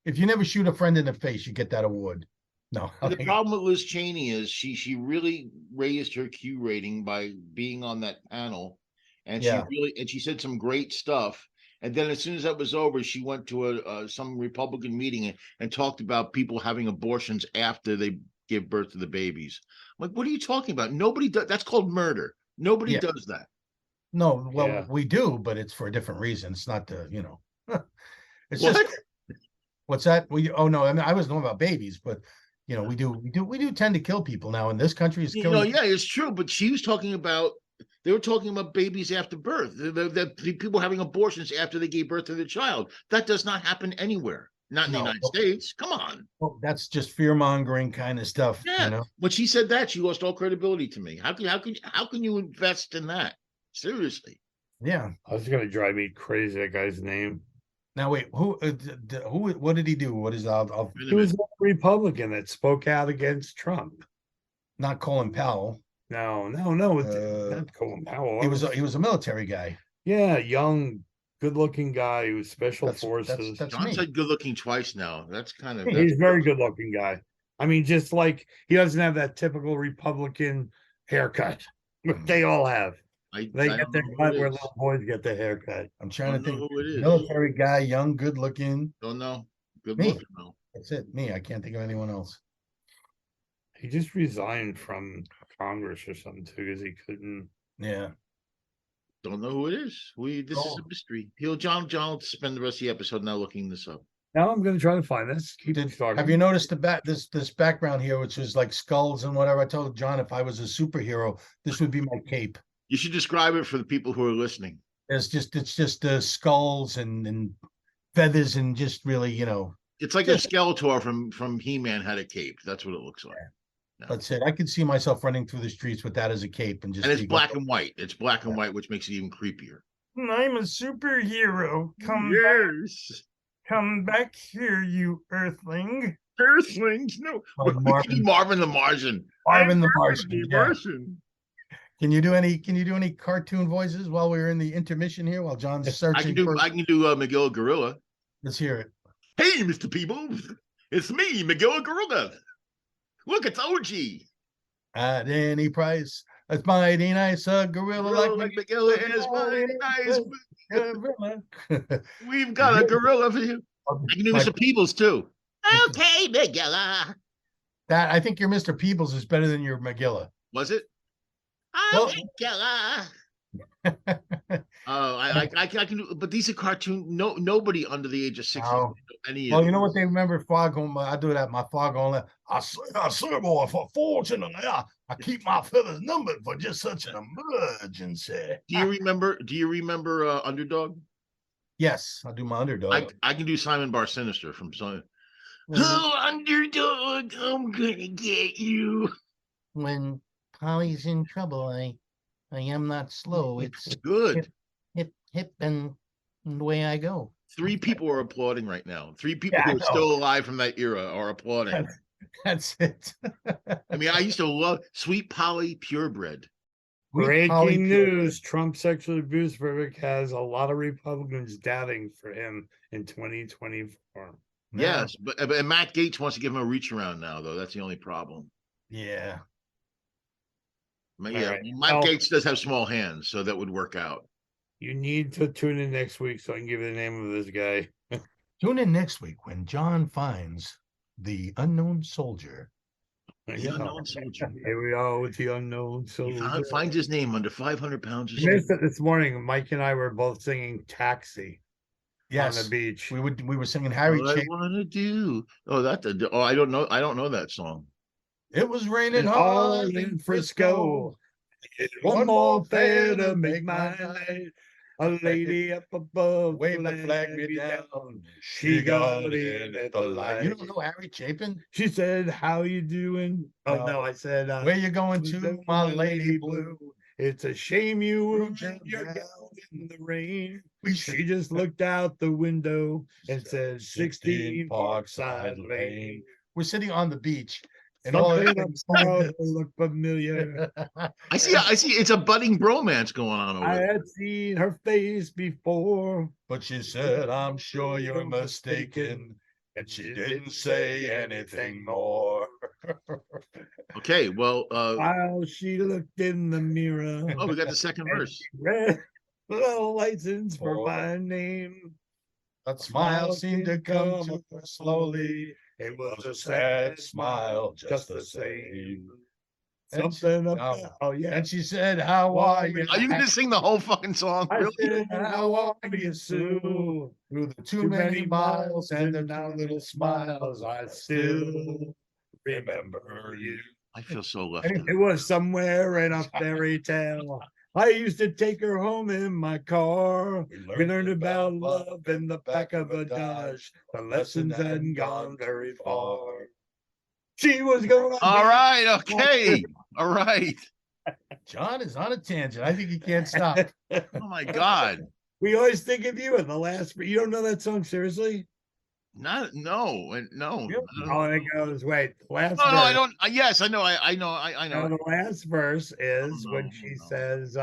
If you never shoot a friend in the face, you get that award. No. The problem with Liz Cheney is she really raised her Q rating by being on that panel, and she said some great stuff. And then as soon as that was over, she went to some Republican meeting and talked about people having abortions after they give birth to the babies. I'm like, what are you talking about? Nobody does. That's called murder. Nobody does that. No, well, Yeah. we do, but it's for a different reason. It's not the, it's What? just what's that? Oh no, I mean, I was knowing about babies, but we do tend to kill people now, and this country is killing. Yeah, it's true. But she was talking about. They were talking about babies after birth. The people having abortions after they gave birth to their child. That does not happen anywhere. Not in the United States. Come on. Well, that's just fear mongering kind of stuff. Yeah. When she said that, she lost all credibility to me. How can you invest in that? Seriously. Yeah. I was gonna drive me crazy. That guy's name. Now wait, who? What did he do? What is? I'll He was a Republican that spoke out against Trump. not Colin Powell. No. It's not Colin Powell. He was a military guy. Yeah, young, good-looking guy who was special forces. That's John me. said good looking twice now. That's kind of He's a very good-looking guy. I mean, just like he doesn't have that typical Republican haircut. They all have. They get their cut where little boys get their haircut. I'm trying to Don't know think. who it is. Military guy, young, good looking. Don't know. Good Me. looking though. That's it. Me. I can't think of anyone else. He just resigned from Congress or something too because he couldn't. Yeah. Don't know who it is. This is a mystery. John will spend the rest of the episode now looking this up. Now I'm going to try to find this. Keep talking. Have you noticed this background here, which is like skulls and whatever? I told John if I was a superhero, this would be my cape. You should describe it for the people who are listening. It's just skulls and feathers and just really, It's like a Skeletor from He-Man had a cape. That's what it looks like. That's it. I could see myself running through the streets with that as a cape and just. And it's black and white. It's black and white, which makes it even creepier. I'm a superhero. Come back here, you Earthling. Earthlings, no. Like Marvin the Martian. Marvin the Martian. The Yeah. Martian. Can you do any cartoon voices while we're in the intermission here while John's searching? I can do Miguel Gorilla. Let's hear it. Hey, Mr. Peebles, it's me, Miguel Gorilla. Look, it's OG. At any price, that's mighty nice. A gorilla like Miguel is mighty nice. gorilla. We've got a gorilla for you. I can do Like Mr. Peebles too. Okay, Megilla. that. I think your Mr. Peebles is better than your McGilla. Was it? Well- Megilla. Oh, I can do, but these are cartoon. Nobody under the age of 60. No. Any Well, of you know them. what they remember Foghorn. I do that. My Foghorn. I say, boy, for fortune and I keep my feathers numbered for just such an emergency. Do you remember? Do you remember Underdog? Yes, I do my underdog. I can do Simon Bar Sinister from Simon. When- Oh, Underdog, I'm gonna get you. When Polly's in trouble, I am not slow. It's Good. hip, and the way I go. 3 people are applauding right now. 3 people Yeah, I who are know. still alive from that era are applauding. That's it. I mean, I used to love Sweet Polly Purebred. Breaking news: Trump sexual abuse verdict has a lot of Republicans doubting for him in 2024. Yes, but Matt Gaetz wants to give him a reach around now, though. That's the only problem. Yeah. Yeah, right. Matt Well- Gaetz does have small hands, so that would work out. You need to tune in next week so I can give you the name of this guy. Tune in next week when John finds the unknown soldier. The Yeah. unknown soldier. Here we are with the unknown He soldier. finds his name under 500 pounds of I missed snow. it this morning. Mike and I were both singing "Taxi" on Yes, the beach. we were singing Harry All I Chapin. want to do. Oh, I don't know that song. It was raining And hard all in in Frisco. Frisco. One more fare to make my night. A lady up above Wave the flag me down. She got in at the light. You don't know Harry Chapin? She said, "How you doing?" Oh No. no, I said, Where you going to, my lady blue? It's a shame you were Down your down. gown in the rain. We She just looked out the window and said, 16 Parkside Lane. We're sitting on the beach, and all Something about her looked familiar. I see. It's a budding bromance going on over I there. had seen her face before. But she said, "I'm sure you're mistaken," and she didn't say anything more. Okay, well, While she looked in the mirror, oh, we got the second and verse. she read the license for Oh. my name. That smile seemed to come to her slowly. It was a sad smile, just the same. And she- Something about, oh yeah. And she said, "How are you?" Are you going to sing the whole fucking song? I Really? said, "How are you, Sue?" Through the too many miles and the two little smiles, I still remember you. I feel so left Anyway, out. It was somewhere in a fairy tale. I used to take her home in my car. We learned about love in the back of a Dodge. The lessons hadn't gone very far. She was going. All right, okay. All right. John is on a tangent. I think he can't stop. Oh my God. We always think of you in the last. You don't know that song, seriously? No. Oh, and it goes. Wait, last. No, I verse. don't. Yes, I know. I know. I Now, know. the last verse is when no, she no. says,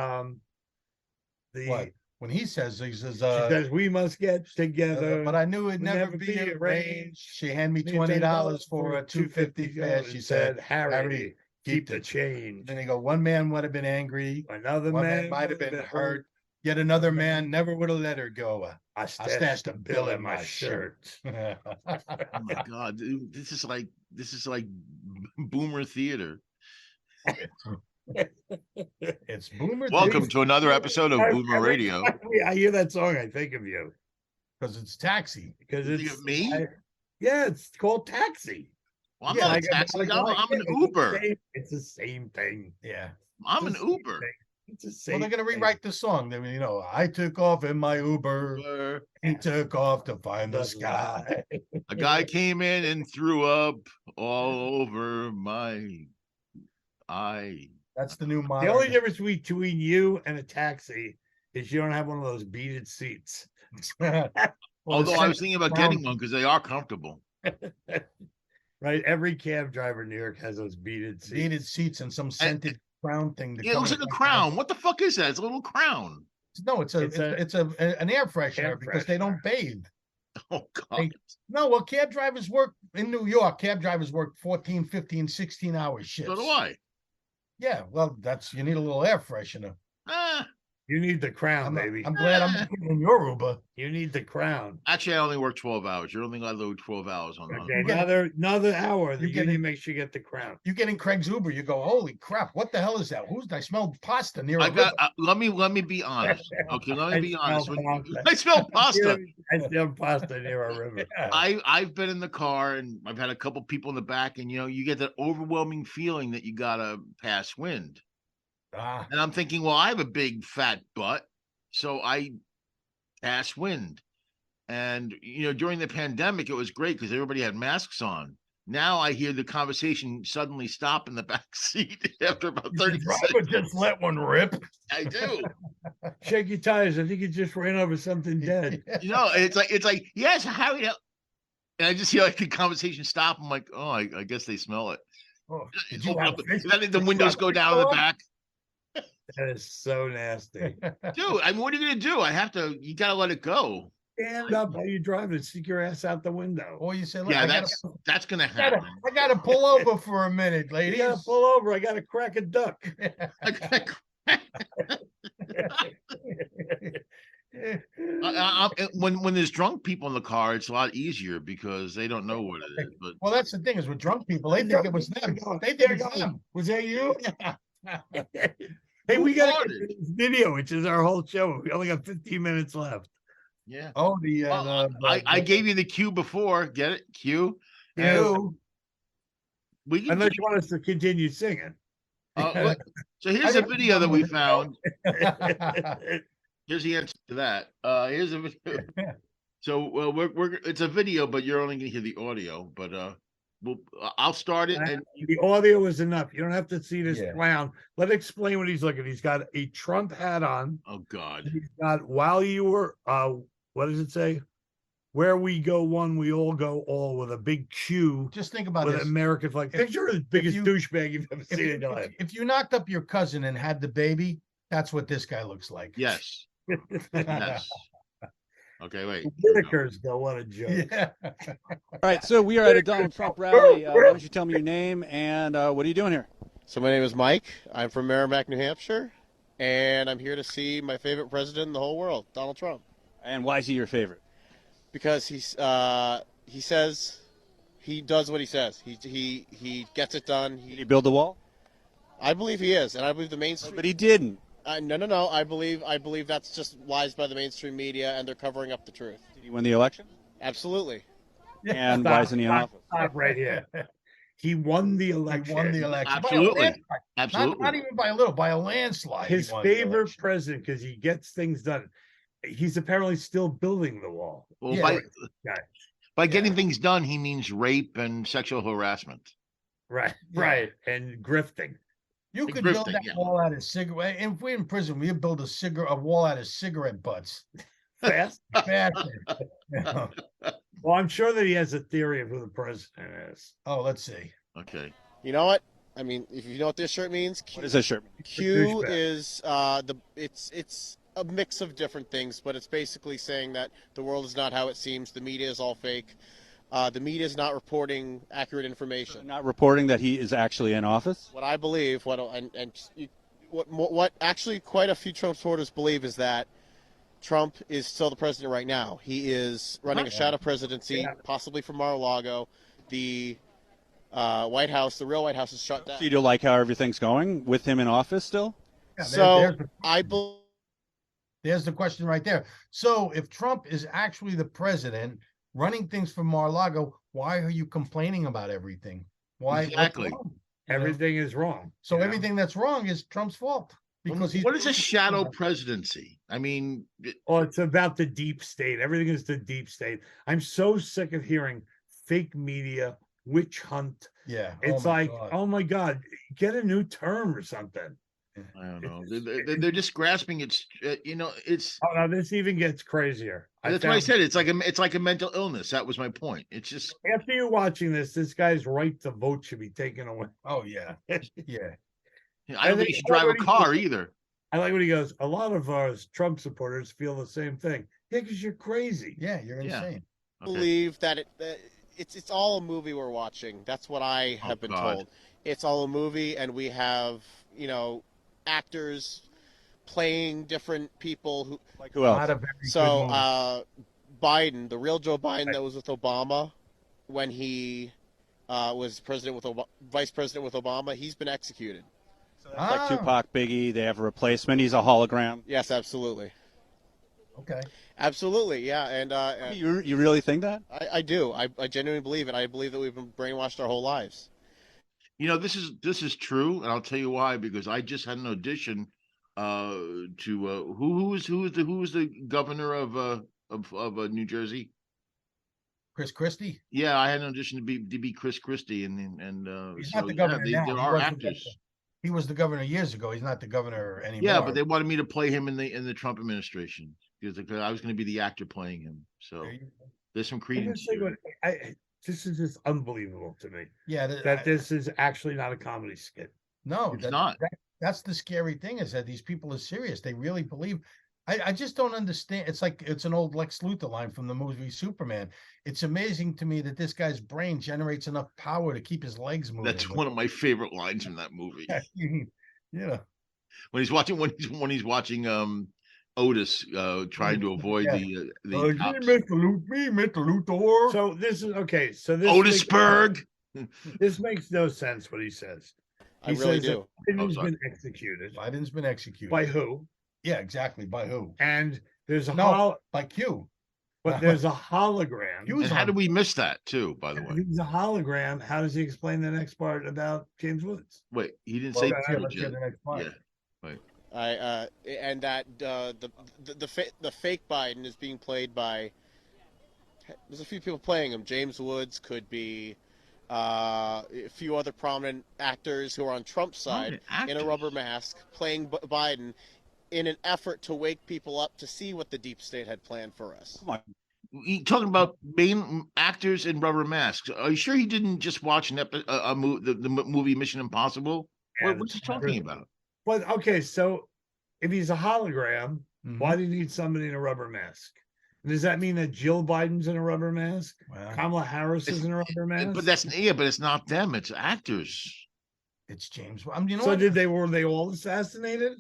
What? When he says, she says, "We must get together." but I knew it'd we never never be be arranged. arranged. She handed me Me $20 for a $2.50 fare. She said, "Harry, keep the the change." Then they go, one man would have been angry, Another one man man might have been hurt, yet another man never would have let her go. I stashed a bill in my shirt. Oh my God, dude, this is like boomer theater. It's Boomer. Welcome to another episode of Boomer Radio. I hear that song, I think of you because it's Taxi. because You it's think of me? yeah, it's called Taxi. Well, I'm Yeah, not like a taxi. like I'm an it's the Uber. It's the same thing. Yeah. I'm an It's the same Uber. thing. It's the same. Well, they're gonna thing. rewrite the song. They, I took off in my Uber. Uber. He took off to find the sky. A guy came in and threw up all over my eye. That's the new The model. only difference between you and a taxi is you don't have one of those beaded seats. Although I was thinking about getting one because they are comfortable. Right? Every cab driver in New York has those beaded seats. Beaded seats and some scented crown thing. to Yeah, it come looks in like a the crown. What the fuck is that? It's a little crown. No, it's It's an air freshener air because they don't bathe. Oh God. No, well, cab drivers work in New York. Cab drivers work 14, 15, 16-hour shifts. So do I. Yeah, well, you need a little air freshener. Ah, You need the crown, I'm, baby. I'm glad I'm in your Uber. You need the crown. Actually, I only work 12 hours. You're only allowed to do 12 hours on. Okay, You get- another hour. The you get union it- makes you get the crown. You get in Craig's Uber, you go, holy crap, what the hell is that? I smell pasta near a I got. river. Let me be honest. Okay, let me be honest. smell pasta. I smell pasta. I smell pasta near a river. I've been in the car and I've had a couple people in the back, and you get that overwhelming feeling that you gotta pass wind. Ah, And I'm thinking, well, I have a big fat butt, so I pass wind. And during the pandemic, it was great because everybody had masks on. Now I hear the conversation suddenly stop in the back seat after about 30 the driver seconds. just let one rip. I do. Shake your tires. I think you just ran over something dead. It's like, yes, how and I just hear like the conversation stop. I'm like, oh, I guess they smell it. Oh, did you have fish? Then the windows go down in the back. That is so nasty. Dude, I mean, what are you gonna do? You gotta let it go. Stand up while you drive and stick your ass out the window. Or you say, look, Yeah, I that's gonna gotta, happen. I gotta pull over for a minute, You ladies. gotta pull over. I gotta crack a duck. When there's drunk people in the car, it's a lot easier because they don't know what it is. But Well, that's the thing is with drunk people, they think it was them. They think it's them. Was that you? Hey, we got to farted? get this video, which is our whole show. We only got 15 minutes left. yeah. Oh, I gave you the cue before. Get it? Cue. you. We can. Unless you want us to continue singing. Look, so here's a video that we found. Here's the answer to that. Here's a video. So it's a video, but you're only gonna hear the audio. But I'll start it. And The audio is enough. You don't have to see this Yeah. clown. Let's explain what he's looking. He's got a Trump hat on. oh God, He's got while you were what does it say? Where we go one, we all go all, with a big Q Just think about with this. an American flag. If- Picture the biggest you- douchebag you've ever If seen in your life. you knocked up your cousin and had the baby, that's what this guy looks like. yes, yes. Okay, wait. Whitakers go, what a joke. Yeah. All right, so we are at a Donald Trump rally. Why don't you tell me your name and what are you doing here? So my name is Mike. I'm from Merrimack, New Hampshire, and I'm here to see my favorite president in the whole world, Donald Trump, And why is he your favorite? because he says he does what he says. He gets it done. Did he build the wall? I believe he is, and I believe the mainstream. But he didn't. No. I believe that's just lies by the mainstream media, and they're covering up the truth. Did he win the election? Absolutely. And why isn't he in office? Stop right here. He won the election. He won the election. Absolutely. By a landslide. Absolutely. Not even by a little, by a landslide. he His won the favorite election. president, because he gets things done. He's apparently still building the wall. Well, Yeah. by getting things done, he means rape and sexual harassment. Right, Yeah. right. And grifting. You The could build grifting, that yeah. wall out of cigarette. If we're in prison, we'd build a wall out of cigarette butts. Fast. Faster. Well, I'm sure that he has a theory of who the president is. Oh, let's see. Okay. You know what? I mean, if you know what this shirt means, What does this shirt mean? Q douchebag. is it's a mix of different things, but it's basically saying that the world is not how it seems. The media is all fake. The media is not reporting accurate information. Not reporting that he is actually in office? What I believe, what actually quite a few Trump supporters believe is that Trump is still the president right now. He is running a shadow presidency, possibly from Mar-a-Lago. The White House, the real White House, is shut down. So you don't like how everything's going with him in office still? Yeah, So I believe. there's the question right there. So if Trump is actually the president running things from Mar-a-Lago, why are you complaining about everything? Why? what's Exactly. wrong? You know? Everything is wrong. So you know? everything that's wrong is Trump's fault because he's. What is a shadow presidency? I mean, Well, it's about the deep state. Everything is the deep state. I'm so sick of hearing fake media, witch hunt. Yeah. It's my like, God. oh my God, get a new term or something. I don't know. They're just grasping it. It's. Oh, no, this even gets crazier. That's why I said it's like a mental illness. That was my point. It's just. After you're watching this guy's right to vote should be taken away. Oh yeah. Yeah. I don't think you should drive a car either. I like when he goes, a lot of us Trump supporters feel the same thing. Yeah, because you're crazy. Yeah. You're Yeah. insane. Okay. Believe that it's all a movie we're watching. That's what I have been God. told. It's all a movie, and we have actors playing different people who. Like who else? Not a very good So movie. Biden, the real Joe Biden that was with Obama when he was vice president with Obama, he's been executed. Like Tupac, Biggie, they have a replacement. He's a hologram. Yes, absolutely. Okay. Absolutely, yeah, and You really think that? I do. I genuinely believe it. I believe that we've been brainwashed our whole lives. You know, this is true, and I'll tell you why. Because I just had an audition to who was the governor of New Jersey? Chris Christie. Yeah, I had an audition to be Chris Christie, and He's so not the governor yeah, now. there He are was the actors. governor. He was the governor years ago. He's not the governor anymore. Yeah, but they wanted me to play him in the Trump administration because I was going to be the actor playing him. So there's some I credence just think here. this is just unbelievable to me Yeah, that this is actually not a comedy skit. no, It's not. That's the scary thing is that these people are serious. They really believe. I just don't understand. It's like it's an old Lex Luthor line from the movie Superman. It's amazing to me that this guy's brain generates enough power to keep his legs moving. That's one of my favorite lines from that movie. Yeah. When he's watching Otis trying to avoid Yeah. the cops. Mr. Luthor. So this is okay. So this Otisburg. this makes no sense what he says. I He really says that do. Biden's sorry. been executed. Biden's been executed. By who? Yeah, exactly. By who? And there's a No, by Q. but there's a hologram. Q And how did we miss that too? By the If way, he's a hologram, how does he explain the next part about James Woods? wait, he didn't Well, say let's George hear yet. the next part. Yeah. And that the fake Biden is being played by. There's a few people playing him. James Woods could be a few other prominent actors who are on Trump's side in a rubber mask playing Biden in an effort to wake people up to see what the deep state had planned for us. Come on. You talking about main actors in rubber masks? Are you sure he didn't just watch the movie Mission Impossible? What's he talking about? But okay, so if he's a hologram, Mhm. why do you need somebody in a rubber mask? Does that mean that Jill Biden's in a rubber mask? Well, Kamala Harris is in a rubber mask? But it's not them. It's actors. it's James. I mean, you know So what? were they all assassinated?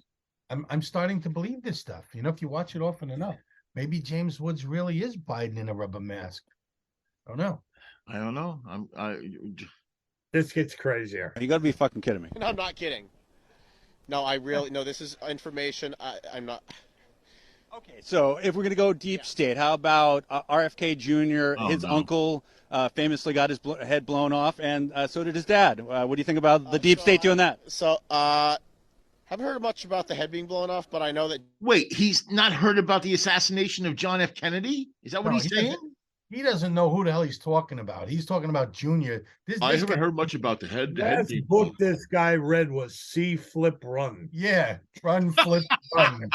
I'm starting to believe this stuff. You know, if you watch it often enough, maybe James Woods really is Biden in a rubber mask. I don't know. I don't know. This gets crazier. You got to be fucking kidding me. And I'm not kidding. No, I really no. This is information. I'm not. Okay, so if we're going to go deep state, how about RFK Jr., Oh, his no. uncle famously got his head blown off, and so did his dad. What do you think about the deep state doing that? So, haven't heard much about the head being blown off, but I know that. Wait, he's not heard about the assassination of John F. Kennedy? Is that what No, he's he saying? He doesn't know who the hell he's talking about. He's talking about Junior. I This haven't guy- heard much about the head. Last book this guy read was See Flip Run. Yeah, run, flip, run.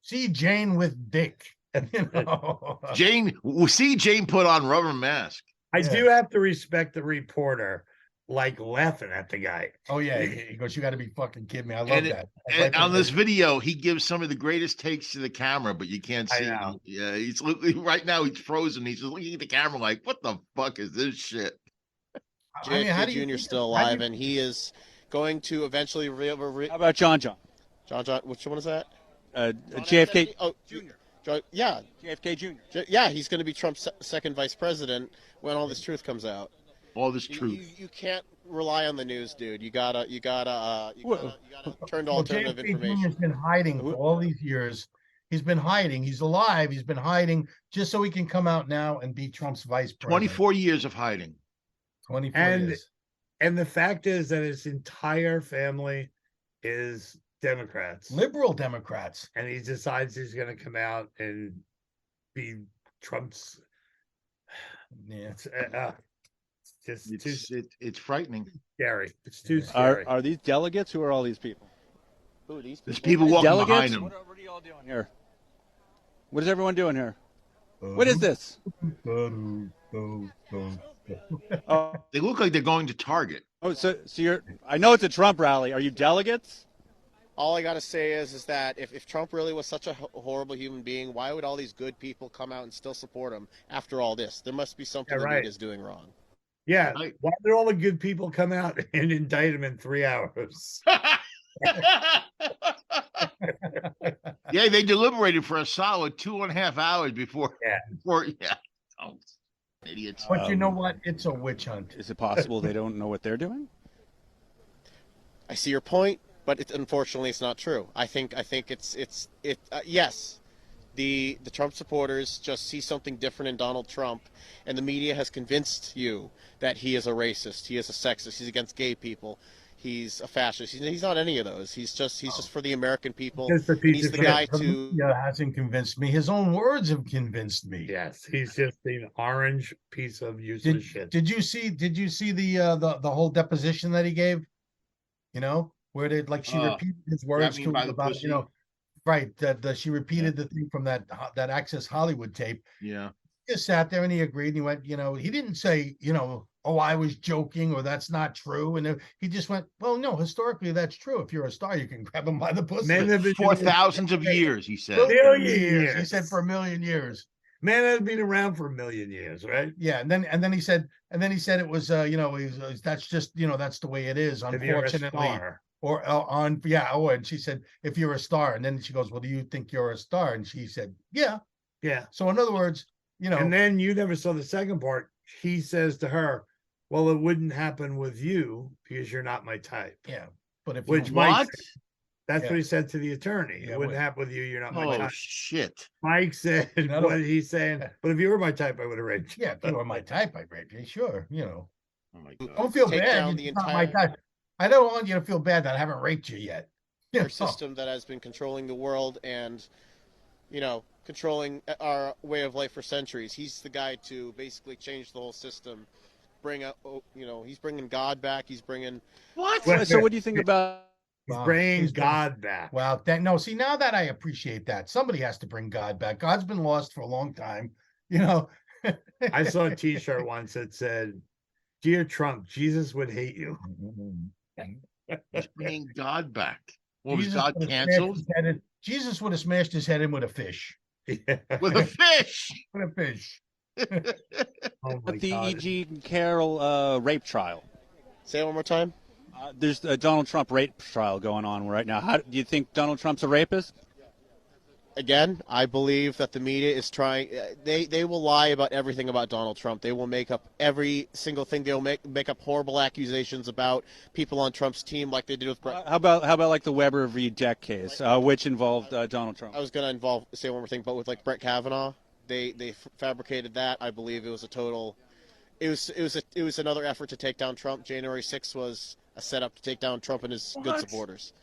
See Jane with Dick. You know? Jane put on rubber mask. I Yeah. do have to respect the reporter, like laughing at the guy. Oh yeah, he goes, "You got to be fucking kidding me." I love And that. And on this video, he gives some of the greatest takes to the camera, but you can't I see know. him. Yeah, he's looking right now. He's frozen. He's just looking at the camera like, "What the fuck is this shit?" I mean, how JFK do you Jr. think- still how do alive, you- and he is going to eventually How about John? John. Which one is that? JFK Oh, yeah, JFK Jr. Yeah. He's going to be Trump's second vice president when all this truth comes out. All this You, truth. you can't rely on the news, dude. You gotta turn to Well, alternative JFK Jr. information. has been hiding for all these years. He's been hiding. He's alive. He's been hiding just so he can come out now and be Trump's vice president. 24 years of hiding. 24 And- years. And the fact is that his entire family is Democrats. Liberal Democrats. And he decides he's going to come out and be Trump's. Yeah. It's just too It's frightening. scary. It's too scary. Are these delegates? Who are all these people? Who are these There's people? people walking Delegates? behind him. What are you all doing here? What is everyone doing here? What is this? Oh, They look like they're going to Target. so you're. I know it's a Trump rally. Are you delegates? All I gotta say is that if Trump really was such a horrible human being, why would all these good people come out and still support him after all this? There must be something Yeah, the right. media's doing wrong. Yeah. Right. Why did all the good people come out and indict him in 3 hours? Yeah, they deliberated for a solid 2.5 hours before. Yeah. Yeah. Oh, idiots. But you know what? It's a witch hunt. Is it possible they don't know what they're doing? I see your point, but unfortunately it's not true. I think yes, the Trump supporters just see something different in Donald Trump, and the media has convinced you that he is a racist, he is a sexist, he's against gay people, he's a fascist. He's not any of those. He's just for the American people. Just a And piece he's of the shit. guy The to. media hasn't convinced me. His own words have convinced me. Yes, he's just an orange piece of useless Did, shit. did you see the whole deposition that he gave? You know, where they she repeated his words grabbing to by him the about, pussy? right, that she repeated the thing from that Access Hollywood tape. Yeah. He just sat there and he agreed, and he went, he didn't say, oh, I was joking, or that's not true. And he just went, well, no, historically that's true. If you're a star, you can grab him by the pussy. Men have been For doing- thousands of years, he said. Million He years. said for a million years. Man has been around for a million years, right? Yeah, and then he said it was that's just that's the way it is, If you're a unfortunately. star. And she said, if you're a star, and then she goes, well, do you think you're a star? And she said, yeah. Yeah. So in other words, And then you never saw the second part. He says to her, well, it wouldn't happen with you because you're not my type. yeah, but if Which you, Mike What? said. That's Yeah. what he said to the attorney. Yeah, It wouldn't what- happen with you. You're not my Oh type. shit. Mike said, No, what he's saying, but if you were my type, I would have raped you. yeah, if you were my type, I'd rape you, sure. Oh my god. Don't feel Take bad. down You're the not my entire- type. I don't want you to feel bad that I haven't raped you yet. Our system that has been controlling the world and, controlling our way of life for centuries. He's the guy to basically change the whole system. He's bringing God back. He's bringing. What? Well, So what do you think about? He's Wow. bringing He's been- God back. Wow. See, now that I appreciate that, somebody has to bring God back. God's been lost for a long time. I saw a T-shirt once that said, "Dear Trump, Jesus would hate you." He's bringing God back. What was Jesus God would have smashed canceled? his head in- Jesus would have smashed his head in with a fish. Yeah. With a fish. With a fish. Oh my The God. E.G. Carroll rape trial. Say it one more time. There's a Donald Trump rape trial going on right now. How do you think Donald Trump's a rapist? Again, I believe that the media is trying. They will lie about everything about Donald Trump. They will make up every single thing. They'll make up horrible accusations about people on Trump's team, like they did with Brett. How about like the Weber v. Deck case, which involved Donald Trump? I was going to say one more thing, but with like Brett Kavanaugh, they fabricated that. I believe it was a total. It was another effort to take down Trump. January 6th was a setup to take down Trump and his good supporters.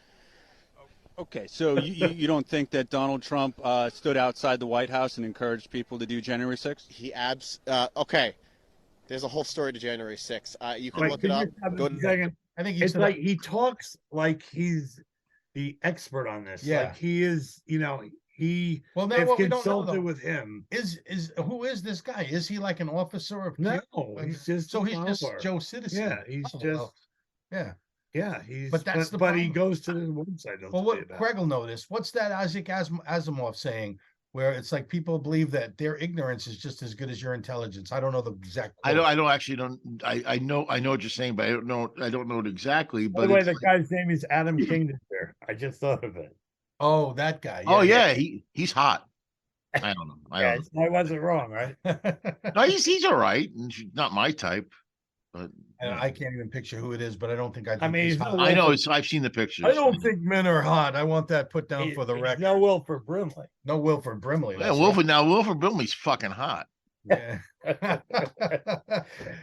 Okay, so you don't think that Donald Trump stood outside the White House and encouraged people to do January 6th? Okay. There's a whole story to January 6th. You can Wait, look could it you up. stop Go a second? I think It's like he talks like he's the expert on this. Yeah. Like he is, he Well, now have what we don't know, consulted though, with him. who is this guy? Is he like an officer of No, Q? he's just So a he's just follower. Joe Citizen. Yeah, he's Oh, just well, yeah. yeah, he's But that's the but he problem. goes to the website. he'll Well, tell you what about. Craig will notice, what's that Isaac Asimov saying, where it's like people believe that their ignorance is just as good as your intelligence. I don't know the exact quote. I know what you're saying, but I don't know it exactly. By But the way, it's the like- guy's name is Adam Kingdesher. I just thought of it. Oh, that guy. oh yeah, he's hot. I don't know. Yeah, I wasn't wrong, right? No, he's all right. And she's not my type, but I can't even picture who it is, but I don't think I mean, he's he's hot. not I know I've seen the pictures. I don't think men are hot. I want that put down for the He's record. no Wilford Brimley. No Wilford Brimley. Yeah, that's Wilford Brimley's fucking hot. right. Yeah.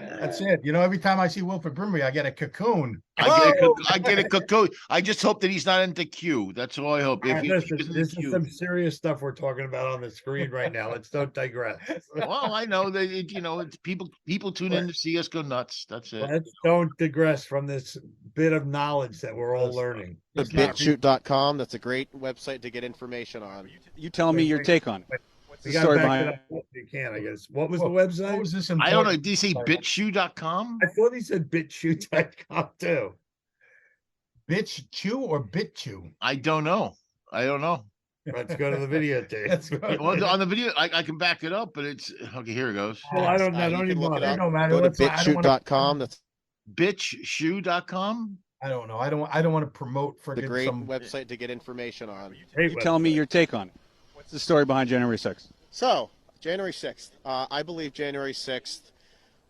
That's it. Every time I see Wilford Brimley, I get a cocoon. I get a cocoon. I just hope that he's not into Q. That's all I hope. If he Listen, isn't this into is Q. some serious stuff we're talking about on the screen right now. Let's don't digress. Well, I know that it's people tune in to see us go nuts. That's it. Let's don't digress from this bit of knowledge that we're all learning. The It's not BitChute.com. That's a great website to get information on. You tell me your take on it. What's We the got story back behind to it? that if you can, I guess. What was What the website? What was this I don't know. important? Did you say bitshoe.com? I thought he said BitChute.com too. Bitch chew or bit chew? I don't know. Let's go to the videotape. Let's go. Well, on the video, I can back it up, but it's okay. Here it goes. Well, I don't know. You Don't can even look it bother. up. It don't matter. Go to Let's not- I don't wanna- bitchute.com. That's Bitchshoe.com. I don't know. I don't want to promote for the great some. website to get information on. Great You tell me website. your take on it. What's the story behind January 6th? So, January 6th. I believe January 6th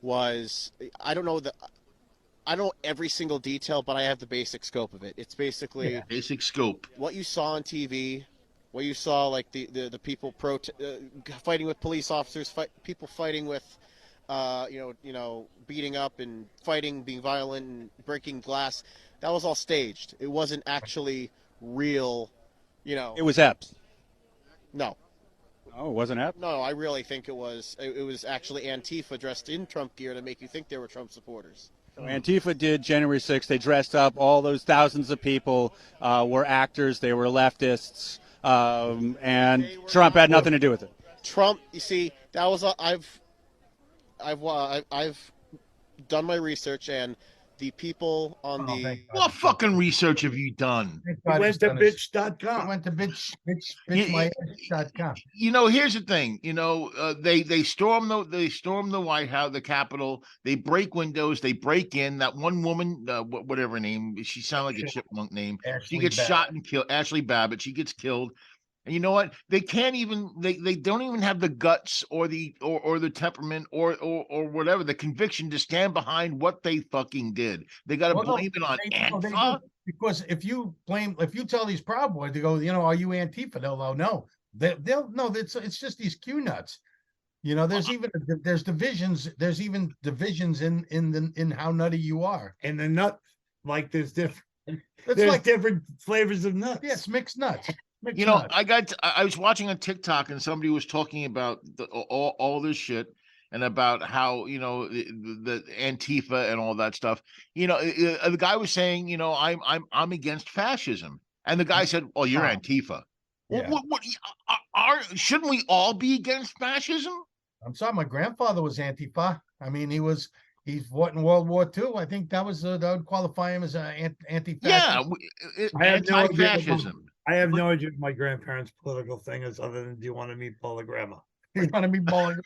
was, I don't know every single detail, but I have the basic scope of it. It's basically Basic scope. what you saw on TV, what you saw, like the people fighting with police officers, people fighting with, beating up and fighting, being violent and breaking glass. That was all staged. It wasn't actually real, It was Epps. No. Oh, it wasn't Epps? No, I really think it was actually Antifa dressed in Trump gear to make you think they were Trump supporters. So Antifa did January 6th. They dressed up. All those thousands of people were actors. They were leftists. And Trump had nothing to do with it. Trump, you see, that was I've done my research, and the people on Oh, the thank God. What fucking research have you done? Thank He God went he's to done his- bitch.com. I went to Yeah, bitchmyass.com. Here's the thing. They storm the White House, the Capitol. They break windows. They break in. That one woman, whatever her name, she sounded like a chipmunk name. Ashley She gets Babbitt. shot and killed. Ashley Babbitt. She gets killed. And you know what? They can't even. They don't even have the guts or the temperament or whatever, the conviction to stand behind what they fucking did. They got to Well, no, blame it on they Antifa. do, because if you tell these Proud Boys to go, are you Antifa? They'll go, no. They'll no. It's just these Q nuts. There's divisions. There's even divisions in how nutty you are. And the nut, like there's different. It's There's like different flavors of nuts. yes, mixed nuts. Mixed nuts. I was watching on TikTok and somebody was talking about all this shit and about how the Antifa and all that stuff. The guy was saying, I'm against fascism, and the guy said, "Oh, you're Antifa." Yeah. What shouldn't we all be against fascism? I'm sorry, my grandfather was Antifa. I mean, he fought in World War II. I think that would qualify him as an anti-fascist. Yeah, I have no idea what anti-fascism. I have no idea what my grandparents' political thing is, other than do you want to meet Paula Grandma? He's gonna be bowling.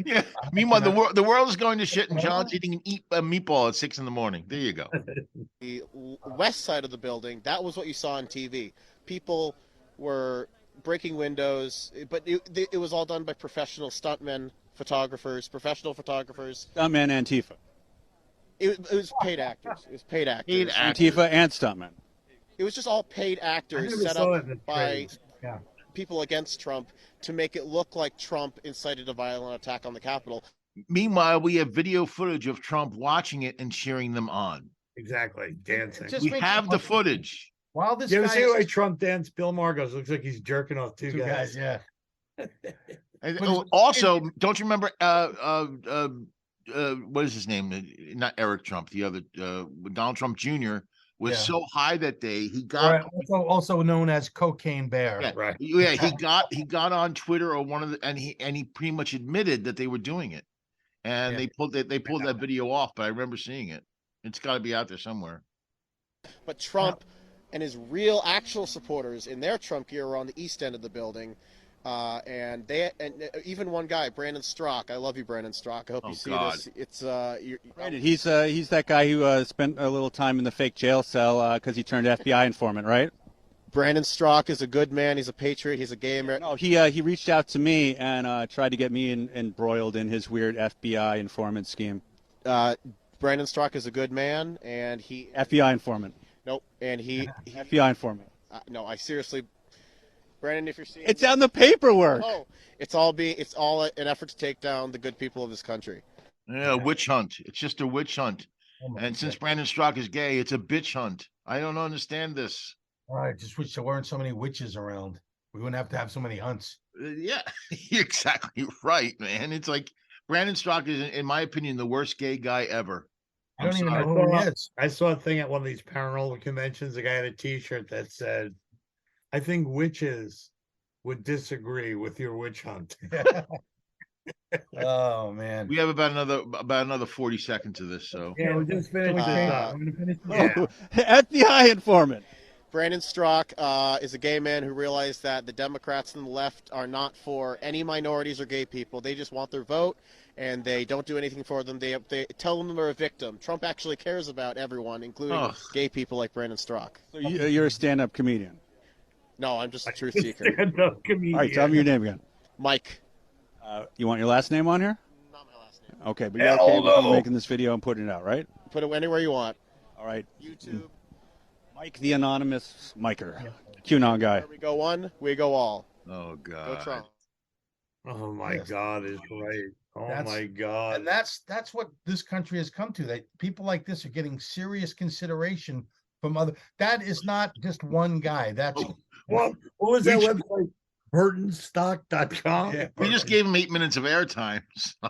Yeah. Meanwhile, the world is going to shit, and John's eating a meatball at 6 a.m. There you go. the west side of the building. That was what you saw on TV. People were breaking windows, but it was all done by professional stuntmen, professional photographers. Stuntman Antifa. It was paid actors. It was paid actors. Paid actors. Antifa and stuntman. It was just all paid I actors never set saw up it in the by trades. Yeah. people against Trump to make it look like Trump incited a violent attack on the Capitol. Meanwhile, we have video footage of Trump watching it and cheering them on. Exactly. Dancing. Just We makes have it the look- footage. While this You ever guy see the way is Trump danced? Bill Maher goes, looks like he's jerking off two two guys. guys, yeah. And, But it's- also, don't you remember? What is his name? Not Eric Trump. The other Donald Trump Jr. was Yeah. so high that day he got. Right, also known as Cocaine Bear. Yeah, Right. yeah, he got on Twitter or one of the, and he pretty much admitted that they were doing it, and Yeah. they pulled that video off. But I remember seeing it. It's got to be out there somewhere. But Trump and his real actual supporters in their Trump gear were on the east end of the building. And even one guy, Brandon Strzok. I love you, Brandon Strzok. I hope Oh, you see God. this. It's Right. He's that guy who spent a little time in the fake jail cell because he turned FBI informant, right? Brandon Strzok is a good man. He's a patriot. He's a gay American. No, he reached out to me and tried to get me embroiled in his weird FBI informant scheme. Brandon Strzok is a good man, and he FBI informant. nope, and he FBI informant. no, I seriously, Brandon, if you're seeing It's on the paperwork. oh, it's all an effort to take down the good people of this country. Yeah, witch hunt. It's just a witch hunt. Oh my And since God. Brandon Strzok is gay, it's a bitch hunt. I don't understand this. I just wish there weren't so many witches around. We wouldn't have to have so many hunts. Yeah, you're exactly right, man. It's like Brandon Strzok is, in my opinion, the worst gay guy ever. I don't even sorry. know who he is. I saw a thing at one of these paranormal conventions. A guy had a T-shirt that said, "I think witches would disagree with your witch hunt." Oh man. We have about another 40 seconds of this, so Yeah, we just finished Can we this change- up. I'm gonna finish this Yeah. up. FBI informant. Brandon Strzok is a gay man who realized that the Democrats and the left are not for any minorities or gay people. They just want their vote, and they don't do anything for them. They tell them they're a victim. Trump actually cares about everyone, including gay people like Brandon Strzok. So you're a stand-up comedian. No, I'm just a truth seeker. Stand-up comedian. All right, tell me your name again. Mike. You want your last name on here? Not my last name. Okay, but you're okay with me making this video and putting it out, right? Put it anywhere you want. All right. YouTube. Mike the Anonymous Miker. QAnon guy. Where we go one, we go all. Oh God. Go Trump. Oh my Yes. God, is right. Oh That's- my God. And that's what this country has come to. That people like this are getting serious consideration from other. That is not just one guy. That's What was that website? Burtonstock.com. Yeah. We just gave him 8 minutes of airtime.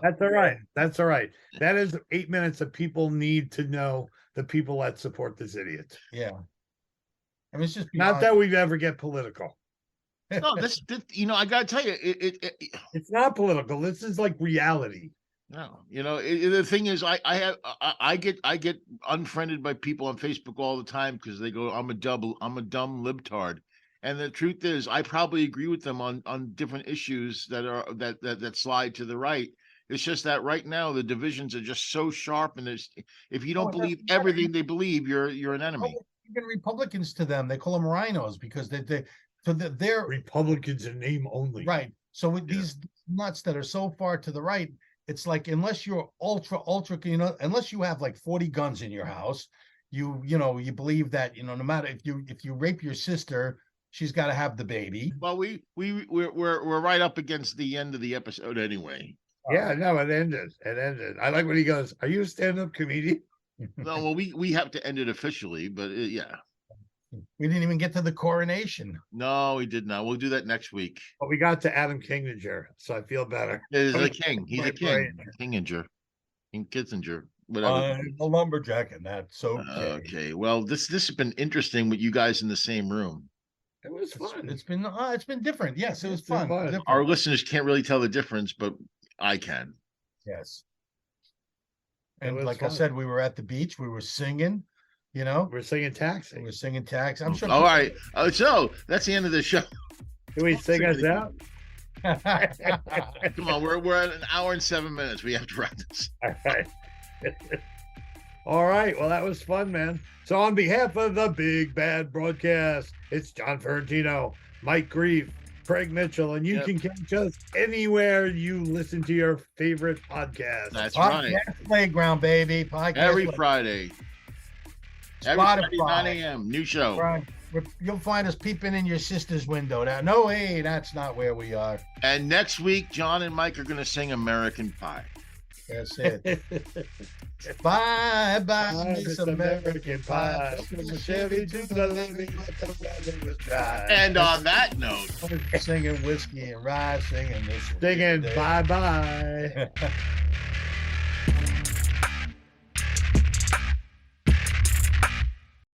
That's all right. That's all right. That is 8 minutes that people need to know the people that support this idiot. yeah. I mean, it's just Not beyond- that we ever get political. No, this I gotta tell you, It's not political. This is like reality. no, the thing is, I get unfriended by people on Facebook all the time because they go, I'm a dumb libtard. And the truth is, I probably agree with them on different issues that slide to the right. It's just that right now the divisions are just so sharp, and if you don't believe everything they believe, you're an enemy. even Republicans to them, they call them rhinos because they're Republicans in name only. right. So with these nuts that are so far to the right, it's like unless you're ultra, unless you have like 40 guns in your house, you believe that no matter if you rape your sister, she's got to have the baby. Well, we're right up against the end of the episode anyway. Yeah, no, it ended. It ended. I like when he goes, "Are you a stand-up comedian?" No, well, we have to end it officially, but yeah. We didn't even get to the coronation. No, we did not. We'll do that next week. But we got to Adam Kinginger, so I feel better. He's a king. He's a Right, king. Kinginger. King Kissinger. Whatever. I'm a lumberjack, and that's okay. Okay. Well, this has been interesting with you guys in the same room. It was fun. It's been different. Yes, it was It's been fun. fun. Different. Our listeners can't really tell the difference, but I can. Yes. It And was like I fun. said, we were at the beach. We were singing. We're singing We Taxi. were singing tax. I'm sure. All right. So that's the end of the show. Can we sing us out? Come on, we're at 1 hour and 7 minutes. We have to wrap this. All right. All right. Well, that was fun, man. So on behalf of the Big Bad Broadcast, it's John Ferrantino, Mike Grief, Craig Mitchell, and you Yep. can catch us anywhere you listen to your favorite podcast. That's right. Podcast Playground, baby. Podcast Every Play- Friday. Every Friday, Spotify. 9 a.m. New show. Right. You'll find us peeping in your sister's window. Now, no, hey, that's not where we are. And next week, John and Mike are going to sing American Pie. That's it. Bye, bye, Miss Miss American Pie. From the Chevy to the living, let the weather was dry. And on that note, Singing whiskey and rye, singing this. Singing bye-bye.